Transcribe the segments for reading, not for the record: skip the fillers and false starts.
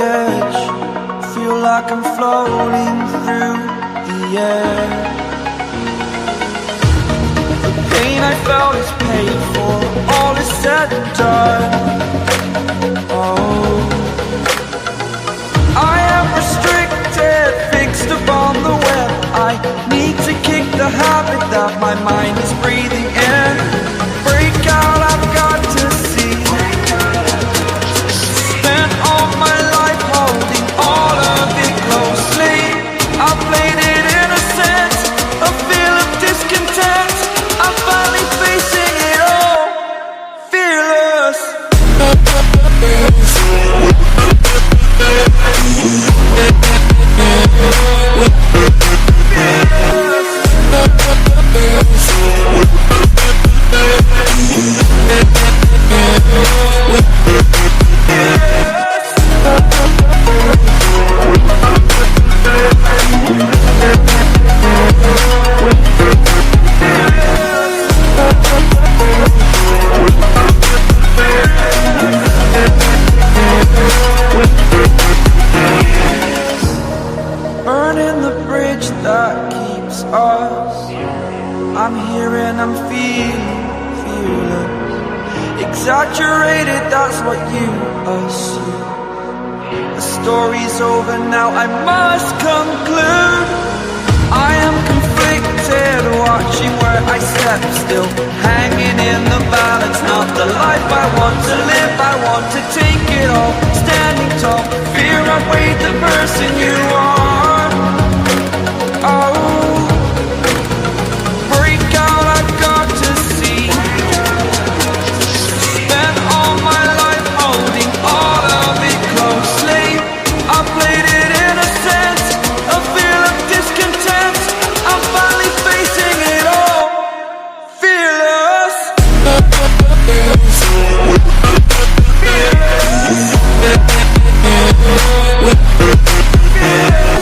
edge, feel like I'm floating through the air. The pain I felt is paid for, all is said and done. Oh, I am restricted, fixed upon the web. I need to kick the habit that my mind is breathing in. Break out, I've got to see. Spent all my life holding all of it closely. I played it innocent, a feel of discontent. I'm finally facing it all, fearless. Burning the bridge that keeps us. I'm here and I'm feeling fearless. Exaggerated, that's what you assume. The story's over now, I must conclude. I am conflicted, watching where I step still, hanging in the balance. Not the life I want to live, I want to take it all. Standing tall, fear outweighed the person you are. Oh, break out, I've got to see. Spent all my life holding all of it closely. I played it innocent, a feel of discontent. I'm finally facing it all, fearless. Fearless.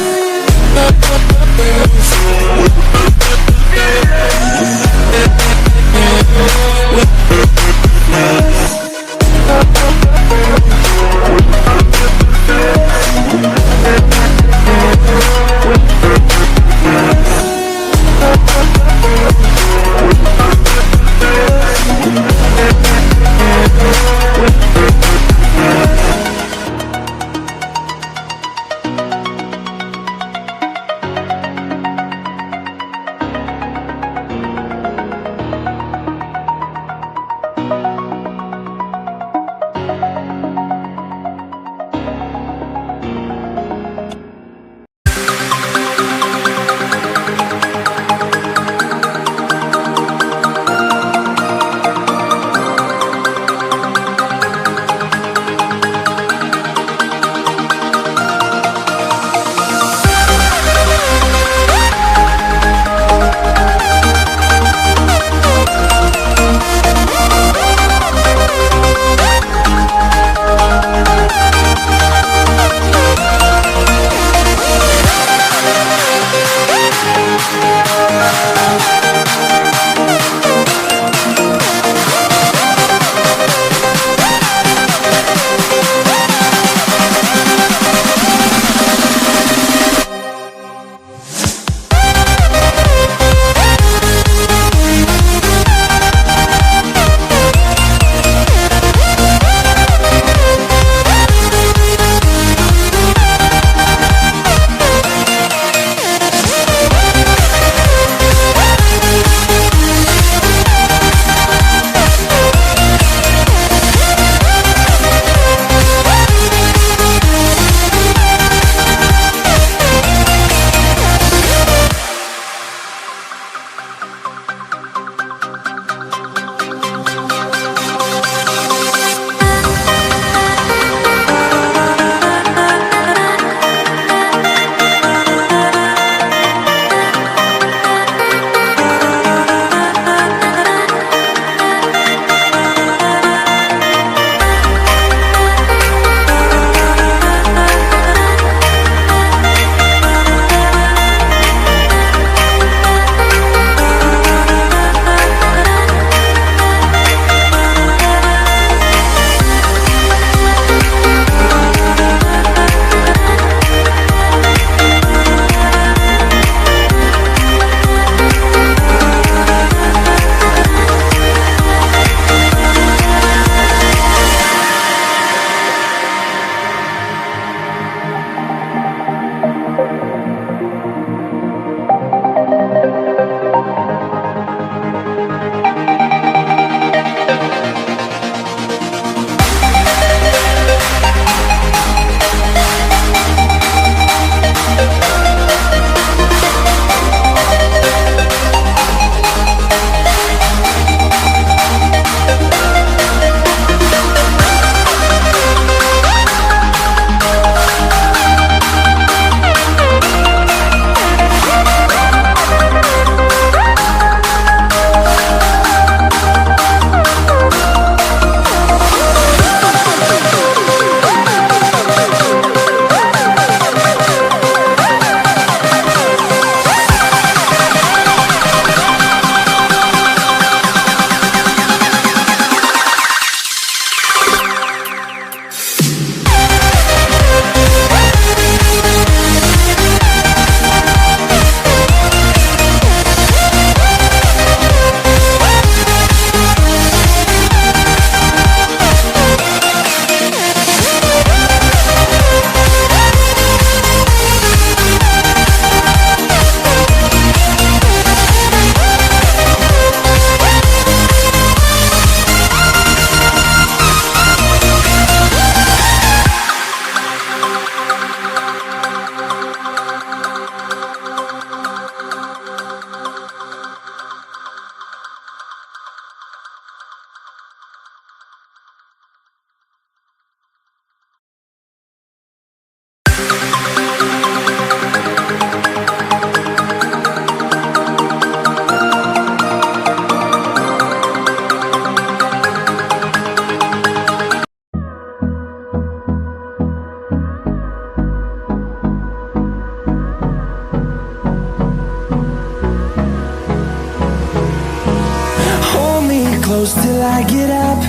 close till I get up.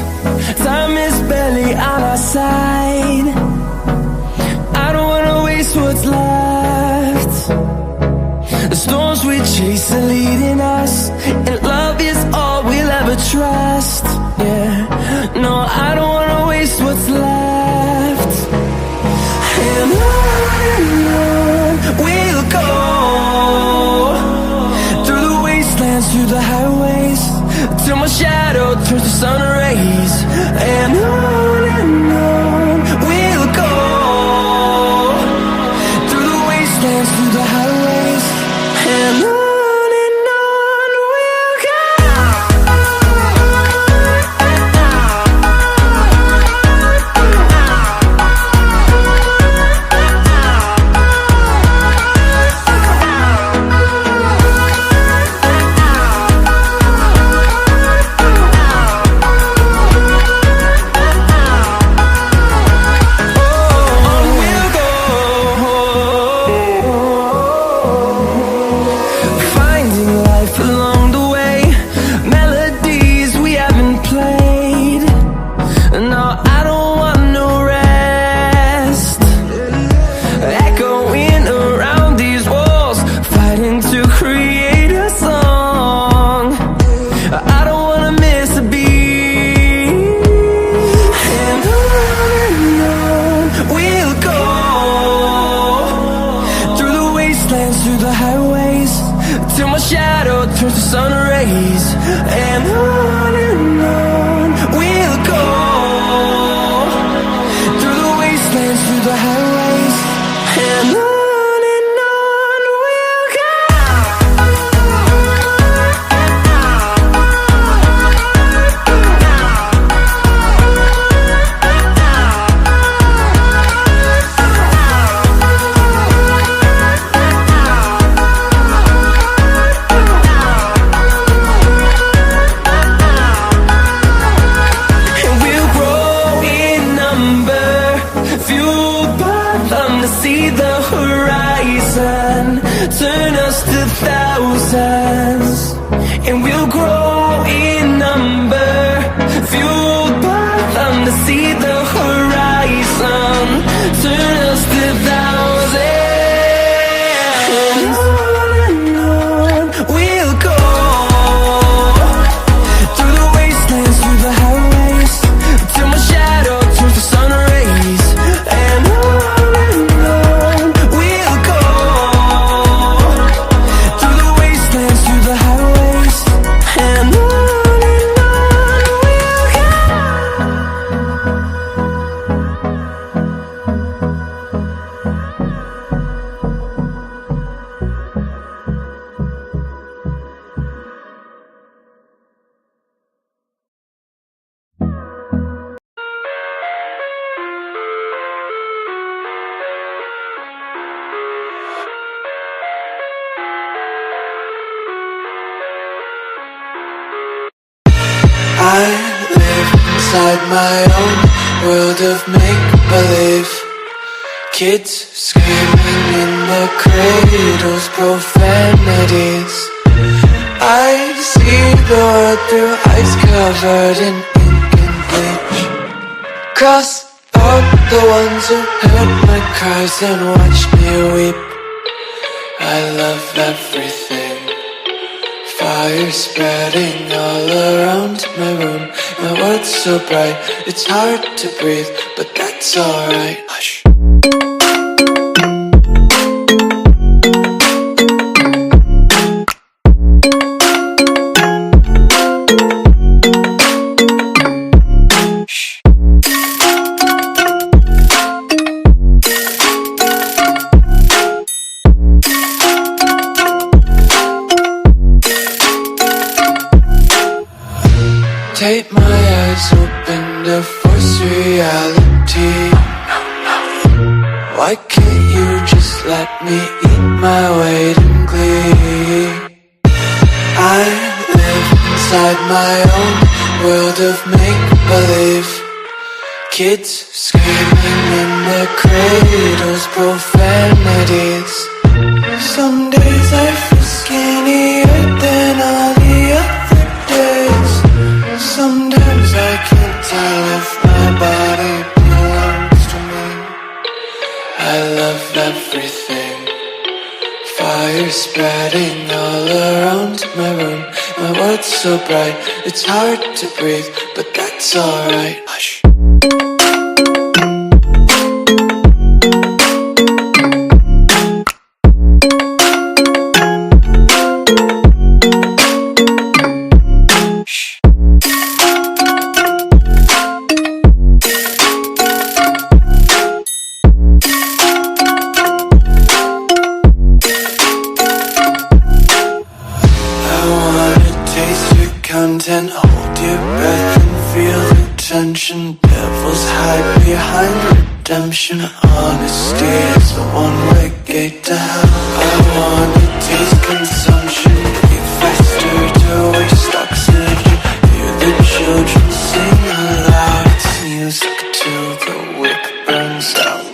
Time is barely on our side. I don't wanna waste what's left. The storms we chase are leading us, and love is all we'll ever trust. Yeah, no, I don't wanna waste what's left. And on we'll go, through the wastelands, through the highways, till my shadow turns to sun rays. And on we'll go, through the wastelands, through the highways, and on we'll go. Kids screaming in the cradles, profanities. I see the world through ice covered in ink and bleach. Cross out the ones who heard my cries and watched me weep. I love everything. Fire spreading all around my room. My world's so bright, it's hard to breathe, but that's alright. Hush. Take my eyes open to force reality. Why can't you just let me eat my weight in glee? I live inside my own world of make-believe. Kids screaming in their cradles, profanities. Some days I feel skinnier than all the other days. world's so bright, it's hard to breathe, but that's alright. Hush. Content, hold your breath and feel the tension. Devils hide behind redemption. Honesty is a one-way gate to hell. I wanna taste consumption. Be faster to waste oxygen. Hear the children sing aloud. It's music till the wick burns out.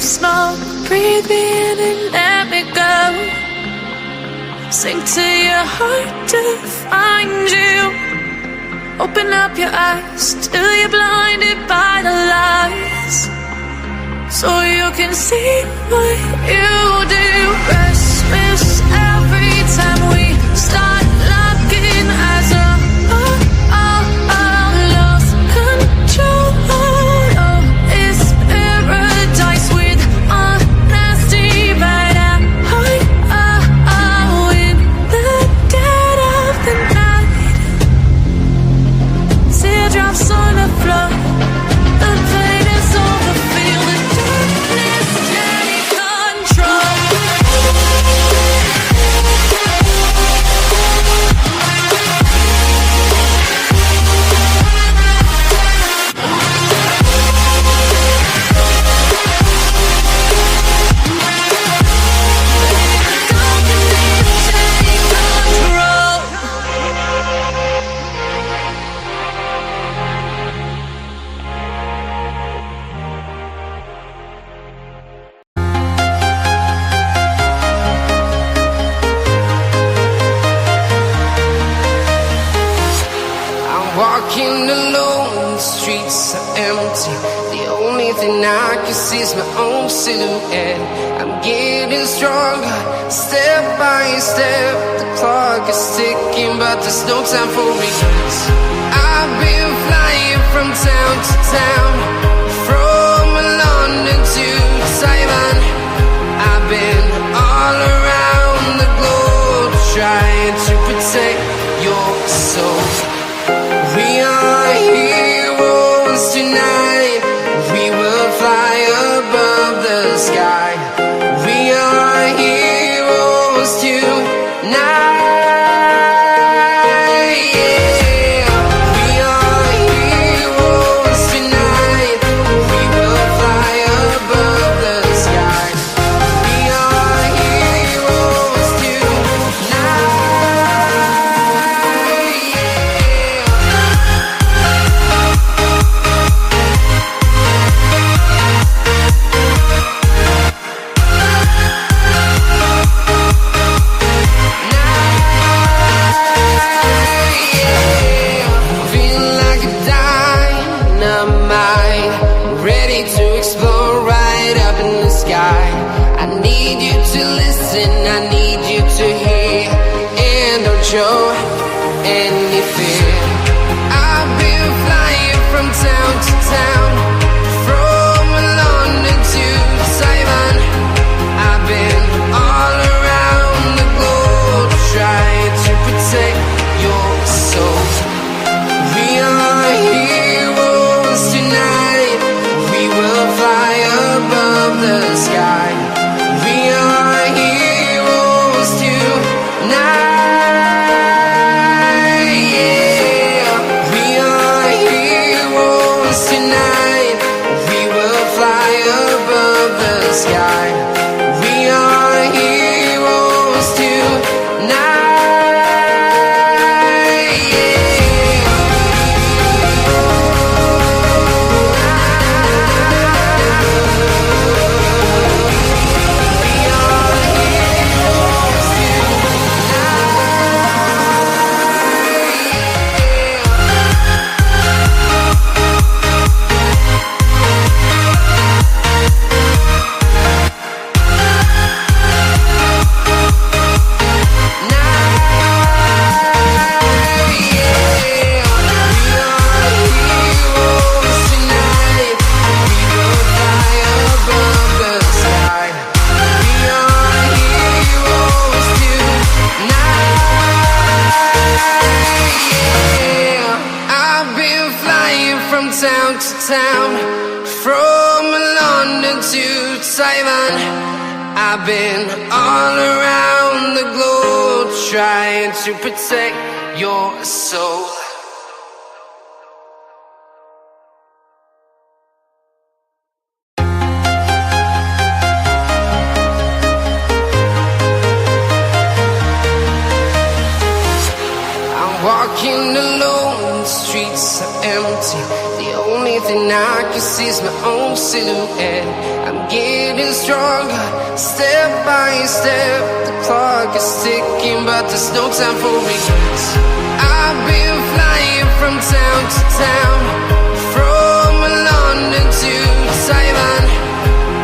smoke, breathe me in and let me go. Sink to your heart to find you. Open up your eyes till you're blinded by the lies, so you can see what you do. Restless every time we start locking as a lost control. Oh, it's paradise with honesty, but in the dead of the night. Teardrops on the floor. The pain is over. Feel the darkness take control. Walking alone, the streets are empty. The only thing I can see is my own silhouette. I'm getting stronger, step by step. The clock is ticking, but there's no time for regrets. I've been flying from town to town, from London to Taiwan. I've been all around the globe, trying to protect your soul. We are heroes tonight. We will fly above the sky. We are heroes tonight. Yeah. We are heroes tonight. We will fly above the sky. We are heroes tonight. I need you to hear and don't show any fear. I've been flying from town to town, from London to Taiwan. I've been all around the globe, trying to protect your soul. We are heroes tonight. We will fly above the sky. We are heroes tonight. Yeah. We are heroes tonight. We will fly above the sky. We are heroes tonight. Town to town, from London to Taiwan. I've been all around the globe, trying to protect your soul. Walking alone, the streets streets are empty. The only thing I can see is my own silhouette. I'm getting stronger, step by step. The clock is ticking, but there's no time for regrets. I've been flying from town to town, from London to Taiwan.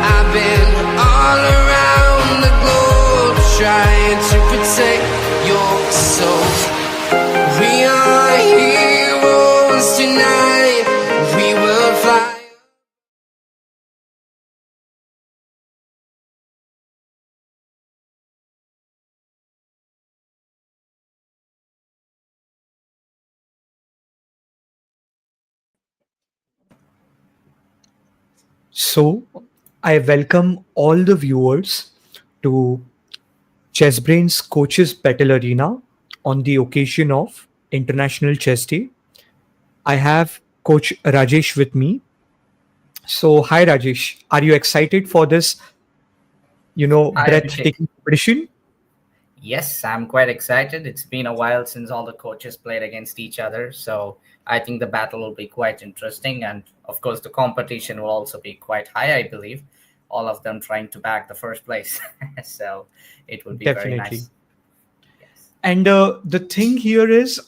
I've been all around the globe, trying to protect your soul. We are heroes tonight. We will fly. So, I welcome all the viewers to Chessbrainz Coaches Patel Arena on the occasion of International Chess Day. I have Coach Rajesh with me. So, hi Rajesh, are you excited for this, Hi, Abhishek. breathtaking competition? Yes, I'm quite excited. It's been a while since all the coaches played against each other, so I think the battle will be quite interesting. And of course, the competition will also be quite high, I believe. All of them trying to bag the first place. So it would be very Definitely. nice. Yes. And the thing here is,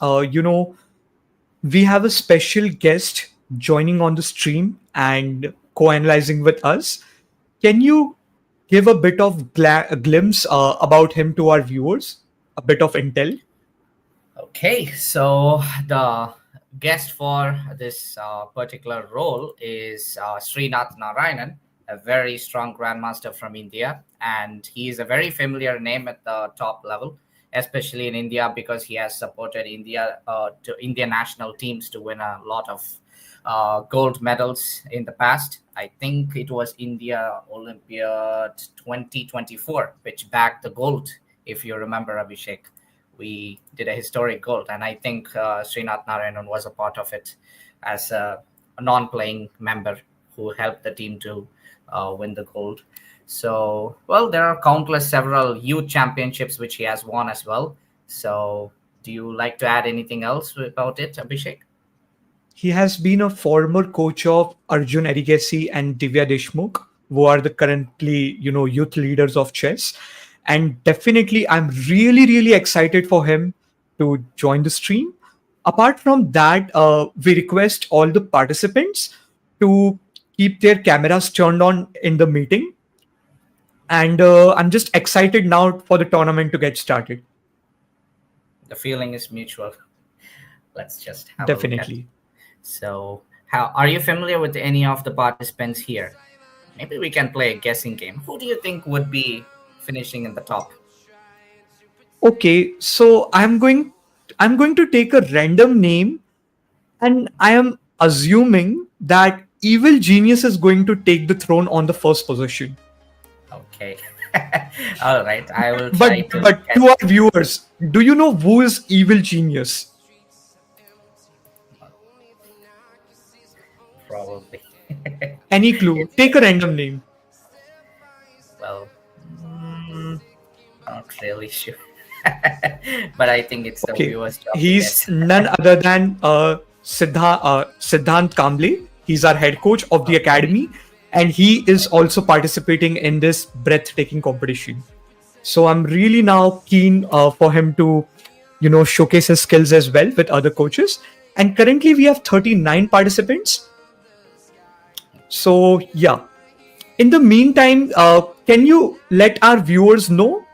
we have a special guest joining on the stream and co-analyzing with us. Can you give a bit of a glimpse about him to our viewers? A bit of intel? Okay, so the guest for this particular role is Srinath Narayan, a very strong grandmaster from India, and he is a very familiar name at the top level, especially in India because he has supported India to Indian national teams to win a lot of gold medals in the past. I think it was India Olympiad 2024, which bagged the gold, if you remember, Abhishek. We did a historic gold, and I think Srinath Narayan was a part of it as a non-playing member who helped the team to win the gold. So, well, there are countless several youth championships which he has won as well. So, do you like to add anything else about it, Abhishek? He has been a former coach of Arjun Erigesi and Divya Deshmukh, who are the currently, youth leaders of chess. And definitely, I'm really, really excited for him to join the stream. Apart from that, we request all the participants to keep their cameras turned on in the meeting. And I'm just excited now for the tournament to get started. The feeling is mutual. Let's just have a look at Definitely. it. So, how are you familiar with any of the participants here? Maybe we can play a guessing game. Who do you think would be finishing in the top? Okay, so I'm going to take a random name, and I am assuming that Evil Genius is going to take the throne on the first position. Okay. All right. I will try But guess. to our viewers, do you know who is Evil Genius? Probably. Any clue? Take a random name. Well, not really sure. But I think it's the Okay, viewers' job to he's guess. none other than Siddhant Kamble. He's our head coach of the academy, and he is also participating in this breathtaking competition. So I'm really now keen for him to, showcase his skills as well with other coaches. And currently we have 39 participants. So yeah. In the meantime, can you let our viewers know,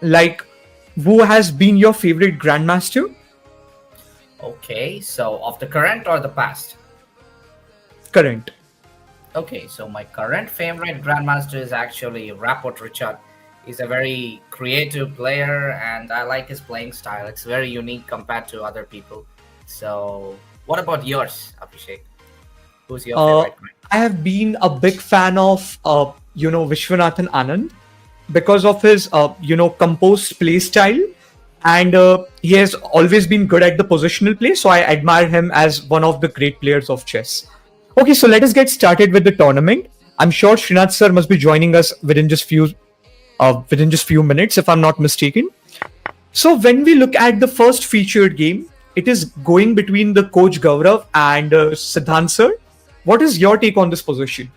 like, who has been your favorite grandmaster? Okay, so of the current or the past? Current. Okay, so my current favorite grandmaster is actually Rapport Richard. He's a very creative player, and I like his playing style. It's very unique compared to other people. So, what about yours, Abhishek? Who's your favorite? I have been a big fan of, Vishwanathan Anand because of his, composed play style. And he has always been good at the positional play. So I admire him as one of the great players of chess. Okay, so let us get started with the tournament. I'm sure Srinath sir must be joining us within just few minutes, if I'm not mistaken. So when we look at the first featured game, it is going between the coach Gavra and Siddhant sir. What is your take on this position?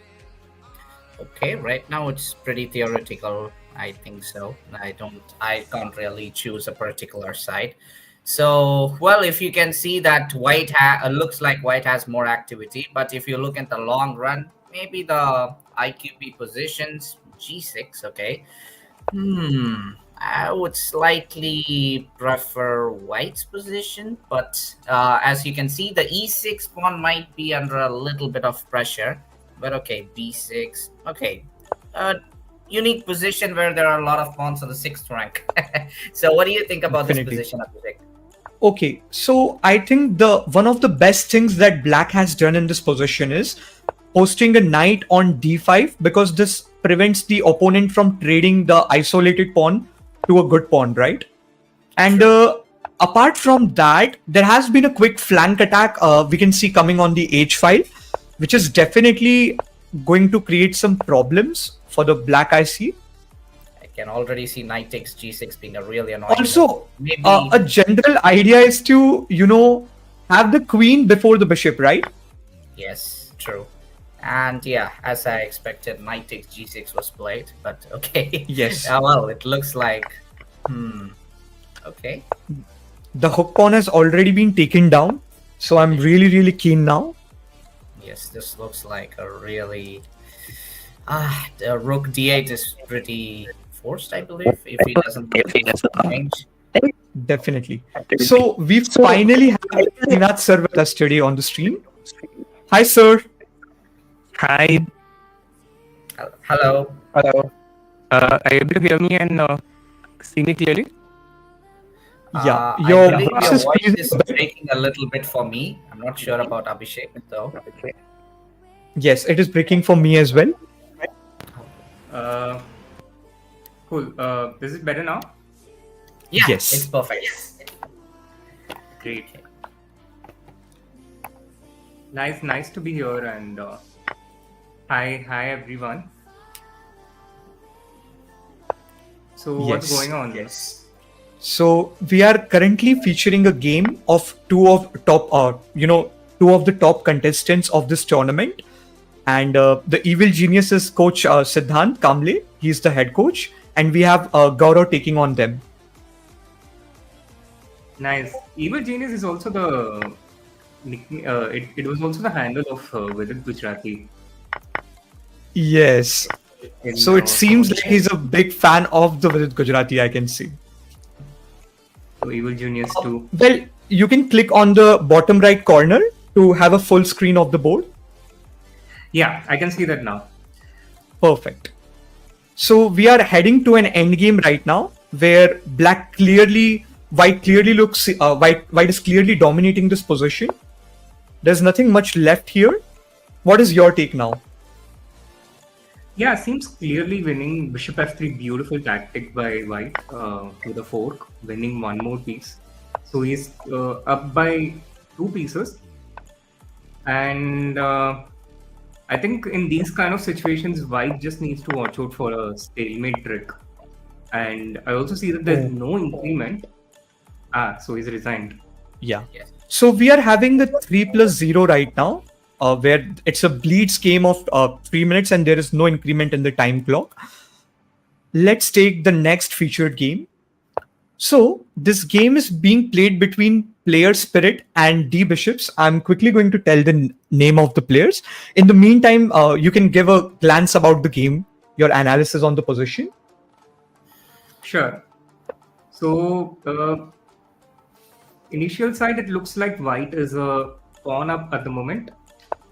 Okay, right now it's pretty theoretical. I think so. I can't really choose a particular side. So, well, if you can see that looks like white has more activity, but if you look at the long run, maybe the IQP positions G6. Okay. I would slightly prefer white's position, but as you can see, the E6 pawn might be under a little bit of pressure. But okay, B6. Okay, unique position where there are a lot of pawns on the 6th rank. So, what do you think about Definitely. this position, Abhishek? Okay, so I think the one of the best things that black has done in this position is posting a knight on d5, because this prevents the opponent from trading the isolated pawn to a good pawn, right? And apart from that, there has been a quick flank attack we can see coming on the h file, which is definitely going to create some problems for the black IC. I can already see knight takes G6 being a really annoying. Also, maybe a general idea is to, have the queen before the bishop, right? yes, true. And yeah, as I expected, knight takes G6 was played, but okay. Yes. Well, it looks like okay. The hook pawn has already been taken down, so I'm really, really keen now. Yes, this looks like a really the rook d8 is pretty forced, I believe, if he doesn't change. Definitely. So we finally have Srinath sir with us today on the stream. Hi, sir. Hi. Hello. Hello. Are you able to hear me and see me clearly? Yeah, I your believe voice your is voice pleasing. is breaking a little bit for me. I'm not sure about Abhishek though. Yes, it is breaking for me as well. Cool. Is it better now? Yeah, Yes. it's perfect. Great. Nice to be here, and hi everyone. So what's Yes. going on? Yes. So we are currently featuring a game of two of the top contestants of this tournament, and the evil genius is coach Siddhant Kamble. He's the head coach, and we have Gaurav taking on them. Nice. Evil Genius is also the nickname. It was also the handle of Vidit Gujarati. Yes. in, So it seems like he's a big fan of the Vidit Gujarati, I can see. So Evil Genius too. Well, you can click on the bottom right corner to have a full screen of the board. Yeah, I can see that now. Perfect. So we are heading to an end game right now, where white is clearly dominating this position. There's nothing much left here. What is your take now? Yeah, seems clearly winning. Bishop f3, beautiful tactic by white with a fork, winning one more piece. So he's up by 2 pieces. And I think in these kind of situations, white just needs to watch out for a stalemate trick. And I also see that there's no increment. So he's resigned. Yeah. Yes. So we are having the 3+0 right now, where it's a blitz game of 3 minutes and there is no increment in the time clock. Let's take the next featured game. So this game is being played between player Spirit and D Bishops. I'm quickly going to tell the name of the players. In the meantime, you can give a glance about the game, your analysis on the position. Sure. So initial side, it looks like white is a pawn up at the moment.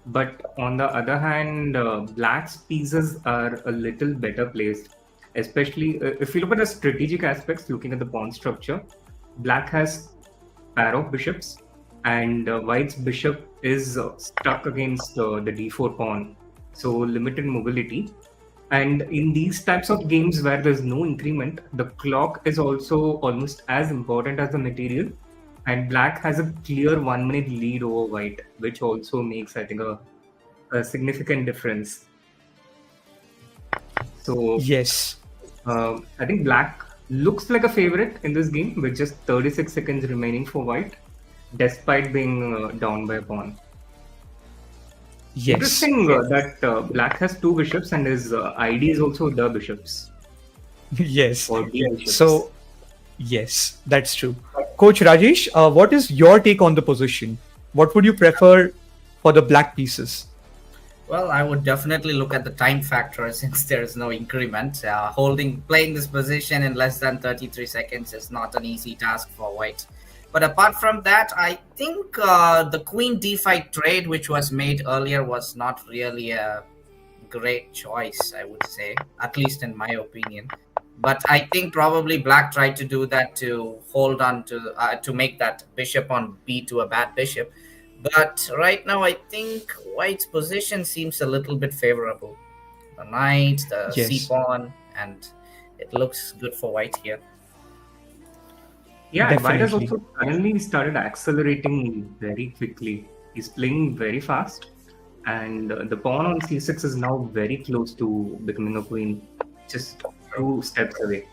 But on the other hand, black's pieces are a little better placed. Especially if you look at the strategic aspects, looking at the pawn structure, black has pair of bishops and white's bishop is stuck against the d4 pawn. So limited mobility. And in these types of games where there's no increment, the clock is also almost as important as the material. And black has a clear 1 minute lead over white, which also makes, I think, a significant difference. So Yes. I think black looks like a favorite in this game with just 36 seconds remaining for white. despite being down by a pawn. Yes. Interesting that black has 2 bishops and his ID is also the bishops. Yes. Or the bishops. So, yes, that's true. Coach Rajesh, what is your take on the position? What would you prefer for the black pieces? Well, I would definitely look at the time factor since there is no increment. Playing this position in less than 33 seconds is not an easy task for white. But apart from that, I think the queen d5 trade, which was made earlier, was not really a great choice, I would say, at least in my opinion. But I think probably black tried to do that to hold on to make that bishop on b2 a bad bishop. But right now, I think white's position seems a little bit favorable. The knight, the c-pawn, and it looks good for white here. Yeah, white has also suddenly started accelerating very quickly. He's playing very fast, and the pawn on c6 is now very close to becoming a queen, just 2 steps away.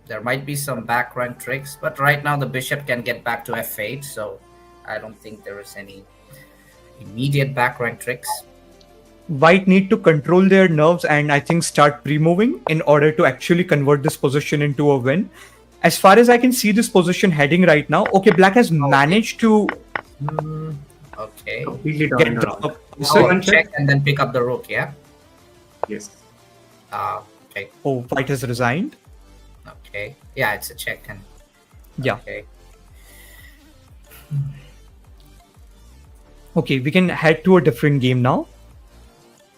There might be some back rank tricks, but right now the bishop can get back to f8, so I don't think there is any immediate back rank tricks. White need to control their nerves and I think start pre-moving in order to actually convert this position into a win. As far as I can see this position heading right now, okay, black has managed to okay. Completely Get down check and then pick up the rook, yeah? Yes. Okay. Oh, white has resigned. Okay. Yeah, it's a check. And yeah. Okay. Okay, we can head to a different game now.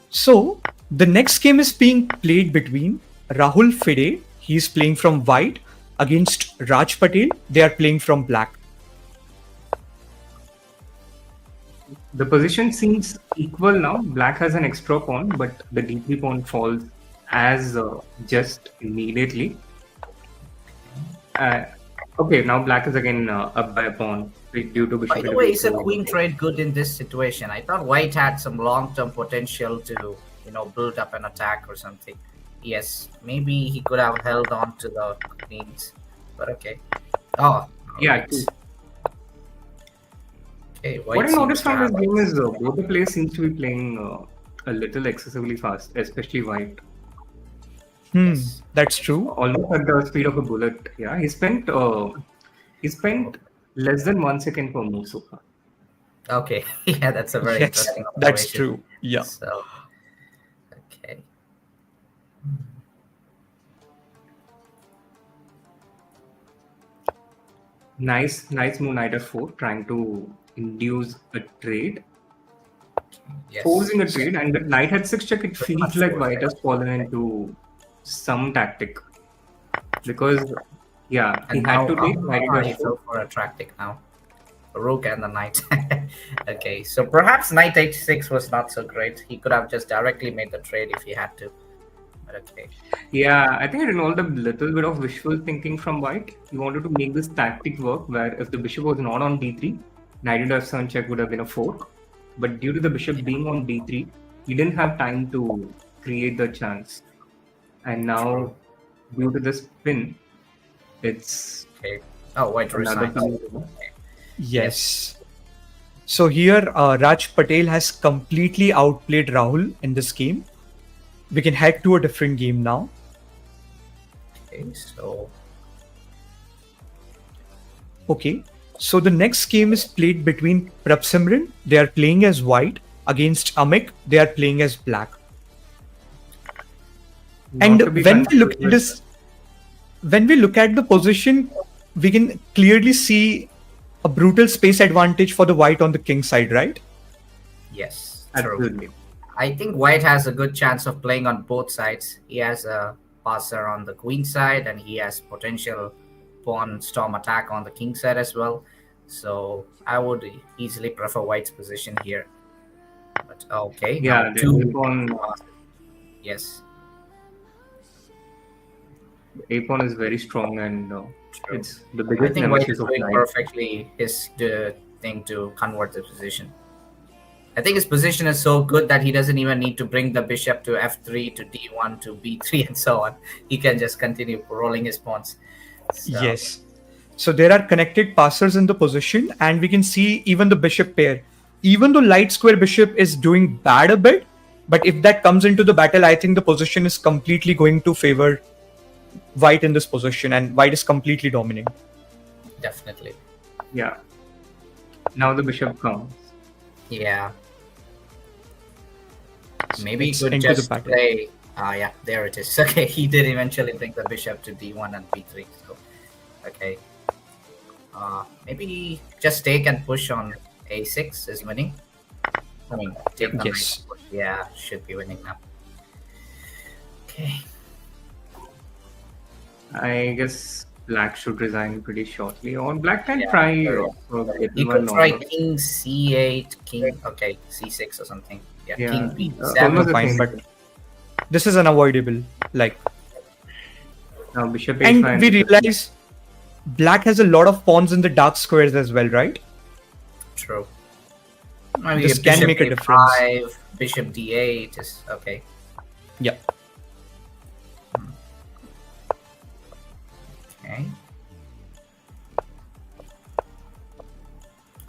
So, the next game is being played between Rahul Fide, he's playing from white, against Raj Patel, they are playing from black. The position seems equal now. Black has an extra pawn, but the d3 pawn falls as just immediately. Okay, now black is again up by a pawn due to bishop. By the way, is a queen trade good in this situation? I thought white had some long-term potential to, build up an attack or something. Yes, maybe he could have held on to the queens, but okay. Oh, yeah. Right. Okay, what I noticed from this game is both the players seems to be playing a little excessively fast, especially white. Yes. That's true. Almost at the speed of a bullet. Yeah, he spent less than 1 second per move so far. Okay, yeah, that's a very interesting observation. That's true. Yeah. So, okay. Nice move, knight f4, trying to induce a trade. Yes. Forcing a trade, and the knight at 6 check, it feels like white has fallen into some tactic. Because, yeah, he had to take knight f4 for a tactic now. A rook and the knight. Okay, so perhaps knight h6 was not so great. He could have just directly made the trade if he had to. But okay. Yeah, I think it involved a little bit of wishful thinking from white. He wanted to make this tactic work where if the bishop was not on d3, knight into f7 check would have been a fork. But due to the bishop being on d3, he didn't have time to create the chance. And now, due to this pin, it's... Okay. Oh, white resigned. Yes. So here, Raj Patel has completely outplayed Rahul in this game. We can head to a different game now. Okay, so... Okay, so the next game is played between Prabhsimran, they are playing as white, against Amit, they are playing as black. And when we look at this, when we look at the position, we can clearly see a brutal space advantage for the white on the king side, right? Yes, absolutely. I think white has a good chance of playing on both sides. He has a passer on the queen side and he has potential pawn storm attack on the king side as well. So I would easily prefer white's position here. But okay. Yeah, the pawn. Yes. The a-pawn is very strong and it's the biggest. I think white is doing perfectly his thing to convert the position. I think his position is so good that he doesn't even need to bring the bishop to f3, to d1, to b3, and so on. He can just continue rolling his pawns. So. Yes. So there are connected passers in the position, and we can see even the bishop pair. Even though light square bishop is doing bad a bit, but if that comes into the battle, I think the position is completely going to favor white in this position, and white is completely dominant. Definitely. Yeah. Now the bishop comes. Yeah. Maybe he It's could into just the battle. play. Yeah, there it is. Okay, he did eventually bring the bishop to d1 and b3. So, okay. Maybe just take and push on a6 is winning. I mean, take the Yes. knight. Yeah, should be winning now. Okay. I guess black should resign pretty shortly. Or black can Yeah, try. sure. Get You one could try normal. king c8, king. Okay, c6 or something. Yeah, Yeah, king almost b7. the Fine, same. but this is unavoidable. Like, Now bishop and h5. we realize black has a lot of pawns in the dark squares as well, right? True. Maybe This a can bishop make a a5, difference. bishop d8 is okay. Yeah. Okay.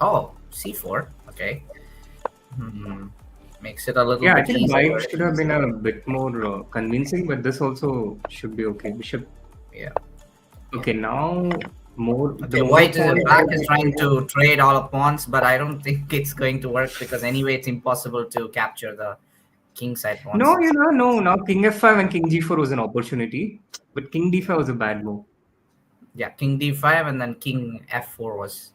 Oh, c4. Okay. Makes it a little Yeah, I bit think easier. white should have been a bit more convincing, but this also should be okay. Bishop. Yeah. Okay, now more. Okay, white is black is trying to trade all of pawns, but I don't think it's going to work because anyway it's impossible to capture the king side pawns. No, no. Now king f5 and king g4 was an opportunity, but king d5 was a bad move. Yeah, king d5 and then king f4 was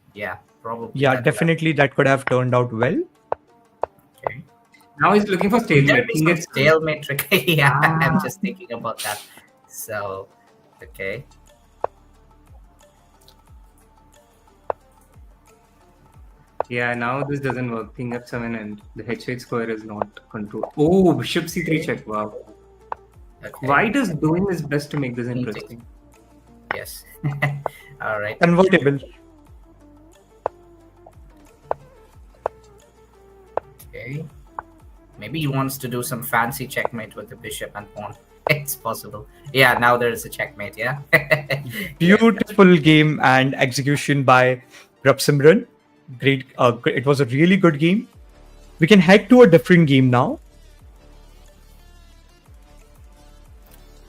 probably. Yeah, definitely that could have turned out well. Okay. Now he's looking for There stalemate. be King some gets stalemate trick. Yeah, I'm just thinking about that. So, okay. Yeah, now this doesn't work. King f7 and the h8 square is not controlled. Oh, bishop c3 check. Wow. Okay. White is doing his best to make this interesting. Yes. All right. Convertible. Okay. Maybe he wants to do some fancy checkmate with the bishop and pawn. It's possible. Yeah, now there is a checkmate. Yeah. Beautiful game and execution by Prabhsimran. Great. It was a really good game. We can head to a different game now.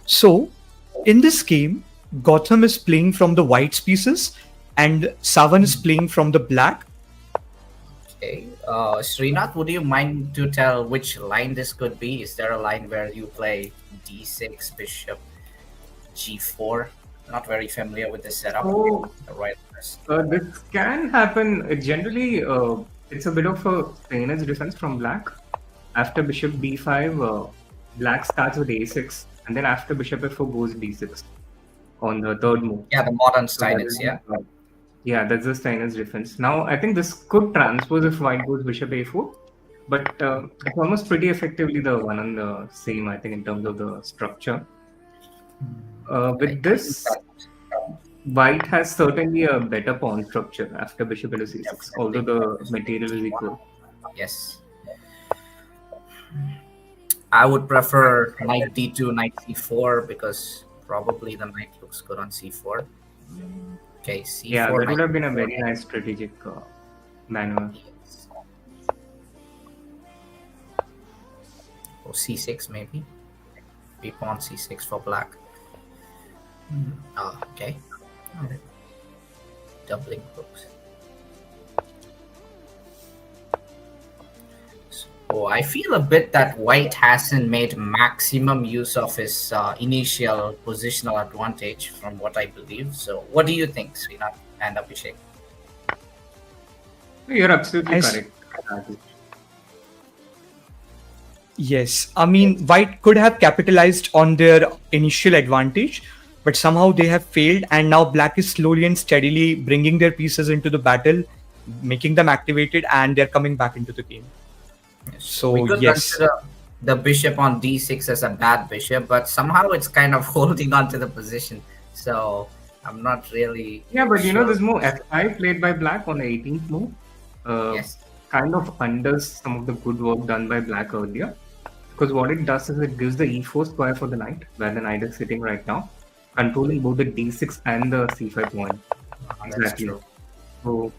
So, in this game, Gotham is playing from the white's pieces and Savan is playing from the black. Okay. Srinath, would you mind to tell which line this could be? Is there a line where you play d6, bishop, g4? Not very familiar with this setup. Oh. The right first. This can happen. Generally, it's a bit of a Stainer's defense from black. After bishop b5, black starts with a6, and then after bishop f4 goes d6 on the third move. Yeah, the modern So that style is, is, yeah. Yeah, that's the Steiner's defense. Now, I think this could transpose if white goes bishop a4, but it's almost pretty effectively the one and the same, I think, in terms of the structure. With this, white has certainly a better pawn structure after bishop into c6, although the material is equal. Yes. I would prefer knight d2, knight c4 because probably the knight looks good on c4. Okay, c4. Yeah, that would knight have been a very nice strategic maneuver. or c6 maybe. B pawn c6 for black. Okay. Alright. Doubling hooks. So I feel a bit that white hasn't made maximum use of his initial positional advantage from what I believe. So what do you think, Srinath and Abhishek? You're absolutely Yes. correct. Yes, I mean, white could have capitalized on their initial advantage, but somehow they have failed, and now black is slowly and steadily bringing their pieces into the battle, making them activated, and they're coming back into the game. So, we could yes. consider the bishop on d6 as a bad bishop, but somehow it's kind of holding on to the position. So I'm not really. Yeah, but you know, sure. this move f5 played by black on the 18th move Yes. kind of undoes some of the good work done by black earlier. Because what it does is it gives the e4 square for the knight, where the knight is sitting right now, controlling both the d6 and the c5 pawn. That's Exactly. true. So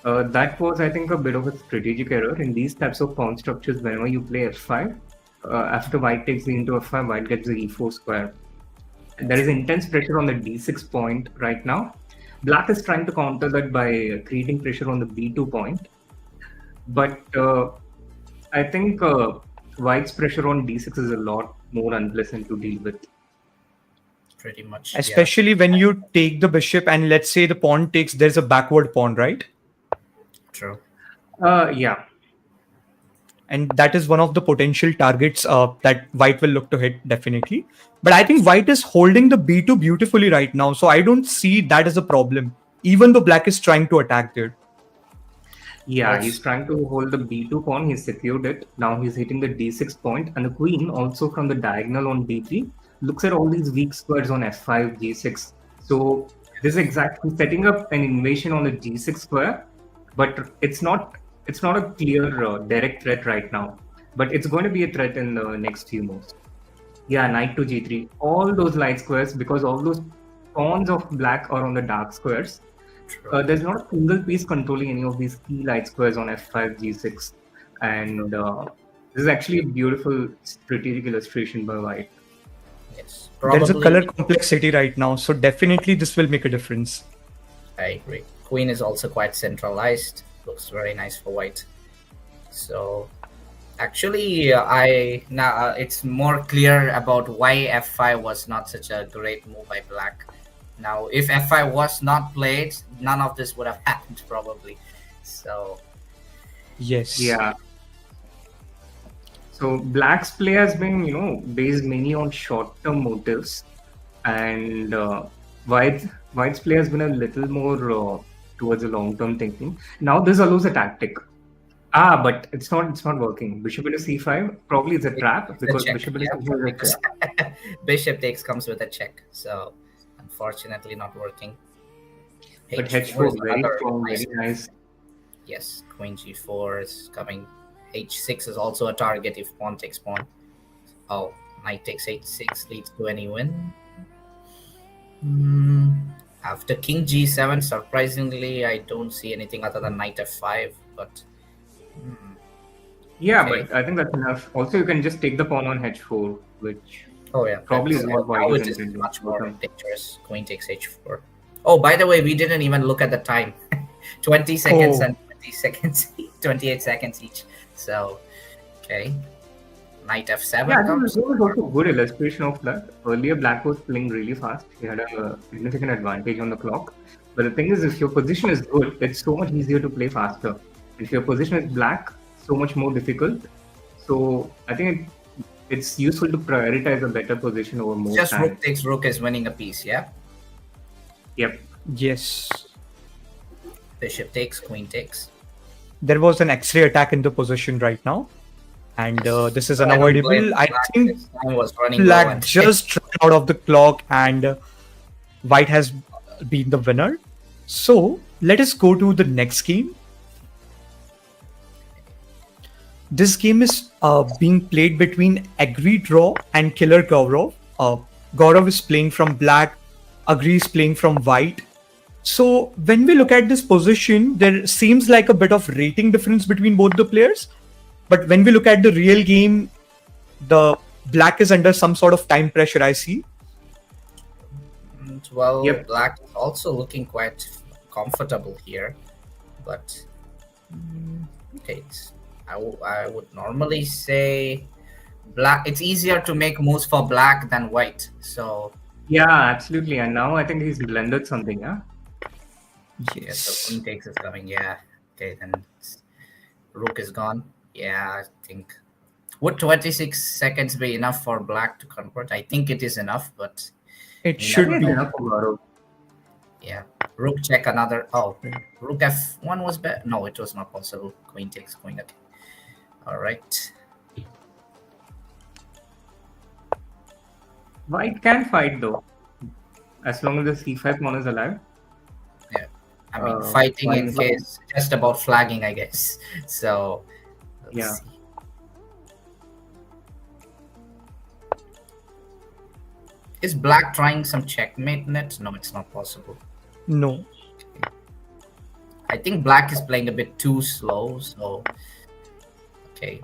that was, I think, a bit of a strategic error in these types of pawn structures. Whenever you play f5, after white takes the into f5, white gets the e4 square. And there is intense pressure on the d6 point right now. Black is trying to counter that by creating pressure on the b2 point. But I think white's pressure on d6 is a lot more unpleasant to deal with. Pretty much. Yeah. Especially when you take the bishop and let's say the pawn takes, there's a backward pawn, right? True. Yeah. And that is one of the potential targets that white will look to hit, definitely. But I think white is holding the b2 beautifully right now, so I don't see that as a problem, even though black is trying to attack there. Yeah, Yes. he's trying to hold the b2 pawn. He's secured it. Now he's hitting the d6 point, and the queen also from the diagonal on d3 looks at all these weak squares on f5, g6. So this is exactly setting up an invasion on the g6 square, but it's not a clear direct threat right now. But it's going to be a threat in the next few moves. Yeah, knight to g3. All those light squares, because all those pawns of black are on the dark squares. True. There's not a single piece controlling any of these key light squares on f5, g6, and this is actually a beautiful strategic illustration by white. Yes. There is a Probably. color complexity right now, so definitely this will make a difference. I agree. Queen is also quite centralized. Looks very nice for white. So actually, it's more clear about why f5 was not such a great move by black. Now, if f5 was not played, none of this would have happened probably. So Yes. Yeah. So black's play has been, based mainly on short-term motives, and white's play has been a little more towards the long-term thinking. Now this allows a tactic. But it's not working. Bishop into c5, probably it's a trap it's a because check, bishop into yeah, c5 is a because trap. bishop takes comes with a check. So unfortunately, not working. But H4 h4 is very another strong, nice very nice. Yes, queen g4 is coming. H6 is also a target if pawn takes pawn. Oh, knight takes h6 leads to any win. After king g7, surprisingly, I don't see anything other than knight f5. But Yeah, okay. but I think that's enough. Also, you can just take the pawn on h4, which Oh yeah, probably is what white now is it is intending. much more dangerous. Queen takes h4. Oh, by the way, we didn't even look at the time. 20 seconds Oh. and 20 seconds, 28 seconds each. So, okay. Knight f7 Yeah, I think comes. this was also a good illustration of that. Earlier, black was playing really fast. He had a significant advantage on the clock. But the thing is, if your position is good, it's so much easier to play faster. If your position is black, so much more difficult. So I think it's useful to prioritize a better position over more Just time. rook takes rook is winning a piece, yeah? Yep. Yes. Bishop takes, queen takes. There was an X-ray attack in the position right now. And this is I don't blame unavoidable. I black. think His time was running low black and just ran out of the clock and white has been the winner. So let us go to the next game. This game is being played between Agreedraw and Killer Gaurav. Gaurav is playing from black, Agree is playing from white. So when we look at this position, there seems like a bit of rating difference between both the players. But when we look at the real game, the black is under some sort of time pressure, I see. well, Yep. black is also looking quite comfortable here. But okay, I would normally say black. It's easier to make moves for black than white. So Yeah, absolutely. And now I think he's blended something, yeah? yeah, so queen takes is coming. Yeah. Okay, then rook is gone. Yeah, I think. Would 26 seconds be enough for black to convert? I think it is enough, but It You should never It's be. enough for Gaurav. yeah. Rook check another. Oh, rook f1 was better. No, it was not possible. Queen takes queen. Okay. All right. White can fight though, as long as the c5 pawn is alive. I mean, Uh, fighting in white- case just about flagging, I guess. So, let's Yeah. see. Is black trying some checkmate net? No, it's not possible. No. I think black is playing a bit too slow, so okay.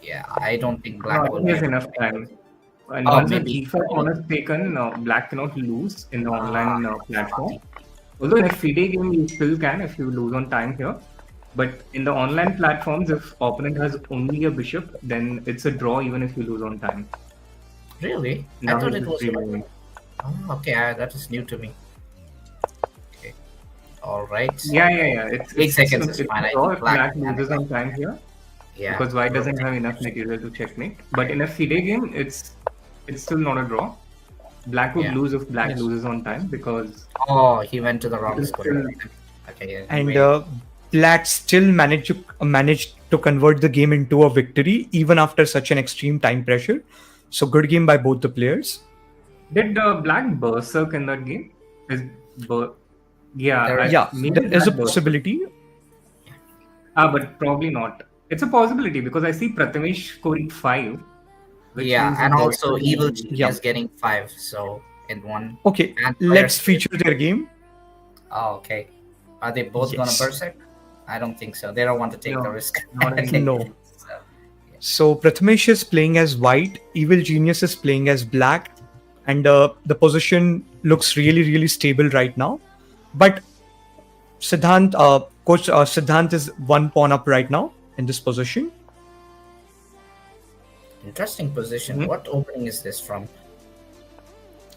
Yeah, I don't think black No, will he has be enough time. And Oh, once the maybe. G5 pawn is taken, black cannot lose in the online platform. Ah, Although in a Fide game, you still can if you lose on time here. But in the online platforms, if opponent has only a bishop, then it's a draw even if you lose on time. really? Now I thought he's it was. streaming. Oh, okay, that is new to me. Okay, all right. Yeah. It's 8 seconds is it's fine. a I draw think if black black loses on time here Yeah. because white doesn't have enough material to checkmate. But in a Fide game, it's still not a draw. Black would Yeah. lose if black Yes. loses on time because Oh, he went to the wrong It's square. still- Okay, yeah. And wait. black still managed to convert the game into a victory even after such an extreme time pressure. So good game by both the players. did black berserk in that game? Yeah, There is- Yeah, maybe there is a black berserk. possibility. But probably not. It's a possibility because I see Pratamesh scoring 5. which Yeah, means and the also berserk evil will- genius getting 5. So in one. Okay, And let's players- feature their game. Oh, okay. Are they both gonna Yes. berserk? I don't think so. They don't want to take No, the risk. not anymore. No. So, So Pratamesh is playing as white, Evil Genius is playing as black, and the position looks really, really stable right now. But Siddhant, Coach Siddhant is 1 pawn up right now in this position. interesting position. Mhm. What opening is this from?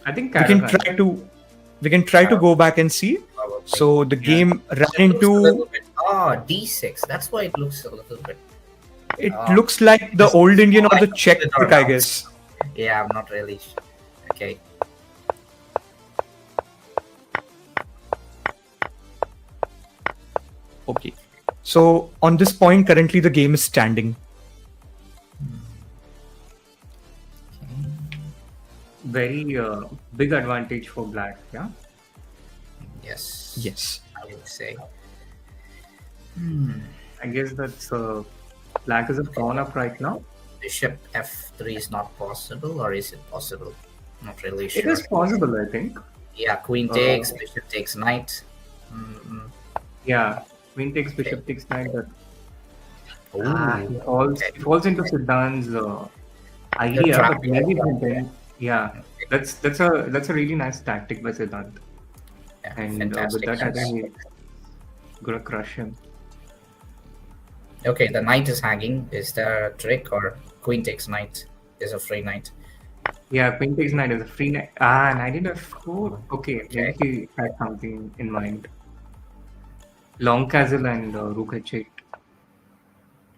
I think We can Caravan. try to go back and see. Probably. So the game ran It looks a into. little bit. D6. That's why it looks a little bit. It looks like the old Indian or the like Czech it or trick, I not. guess. Yeah, I'm not really. Okay. Okay. So on this point, currently the game is standing. Very big advantage for black. Yeah. Yes. Yes. I would say. I guess that's black is a pawn up right now. Bishop f3 is not possible, or is it possible? Not really It sure. is possible, I think. Yeah, queen takes, bishop takes knight. Mm-mm. Yeah. Queen takes bishop takes knight. But Ooh. he falls into Siddhant's idea, but trapping maybe him. then, yeah. That's a really nice tactic by Siddhant. Yeah, And with fantastic. that, I think he's gonna crush him. Okay, the knight is hanging. Is there a trick, or queen takes knight is a free knight? Yeah, queen takes knight is a free knight. Knight in f4. Okay, Okay. maybe he had something in mind. Long castle and rook h8.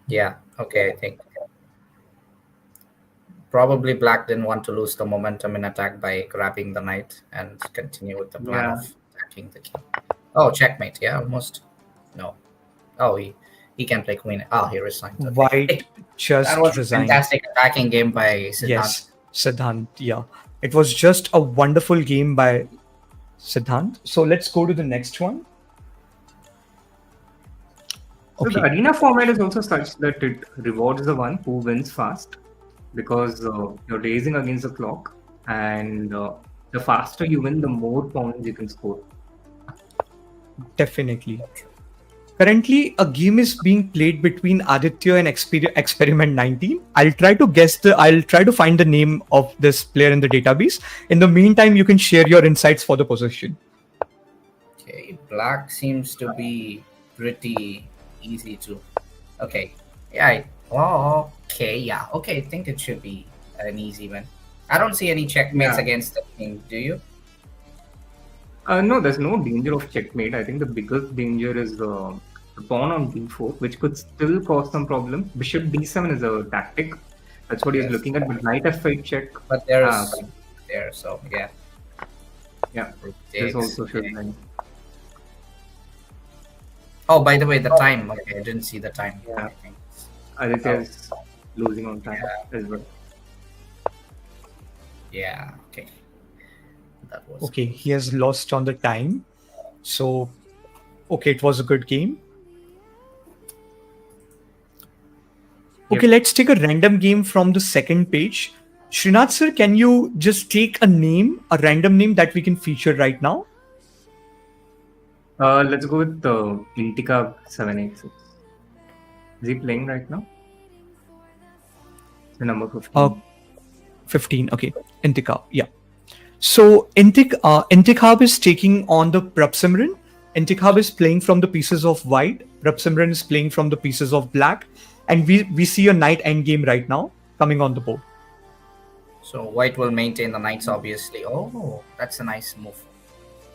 Yeah, okay, I think. Probably black didn't want to lose the momentum in attack by grabbing the knight and continue with the plan Yeah. of attacking the king. Oh, checkmate, yeah, almost. No. Oh, he can play queen. Oh, he resigned. Okay. White just That was a resigned. fantastic attacking game by Siddhant. Yes, Siddhant. Yeah, it was just a wonderful game by Siddhant. So let's go to the next one. So the Okay. arena format is also such that it rewards the one who wins fast because you're racing against the clock, and the faster you win, the more points you can score. Definitely. Currently, a game is being played between Aditya and Experiment 19. I'll try to find the name of this player in the database. In the meantime, you can share your insights for the position. Okay, black seems to be pretty easy to. Okay, yeah. Okay, yeah. Okay, I think it should be an easy win. I don't see any checkmates Yeah. against the king. Do you? No, there's no danger of checkmate. I think the biggest danger is the pawn on d4, which could still cause some problems. Bishop d7 is a tactic. That's what he's Yes. looking at. But knight f8 check. But there is Okay. there, so yeah. Yeah, Rook this takes, also should okay. win. Oh, by the way, the time. Okay, I didn't see the time. Yeah. I think. Aditya is losing on time as well. Yeah. Okay. That was Okay, he has lost on the time. So, okay, it was a good game. Okay, let's take a random game from the second page. Srinath sir, can you just take a random name that we can feature right now? Let's go with Inikhab 786. Is he playing right now? The number 15. 15. Okay. Inikhab. Yeah. So Inikhab is taking on the Prabhsimran. Inikhab is playing from the pieces of white. Prabhsimran is playing from the pieces of black. And we see a knight endgame right now coming on the board. So white will maintain the knights, obviously. Oh, that's a nice move.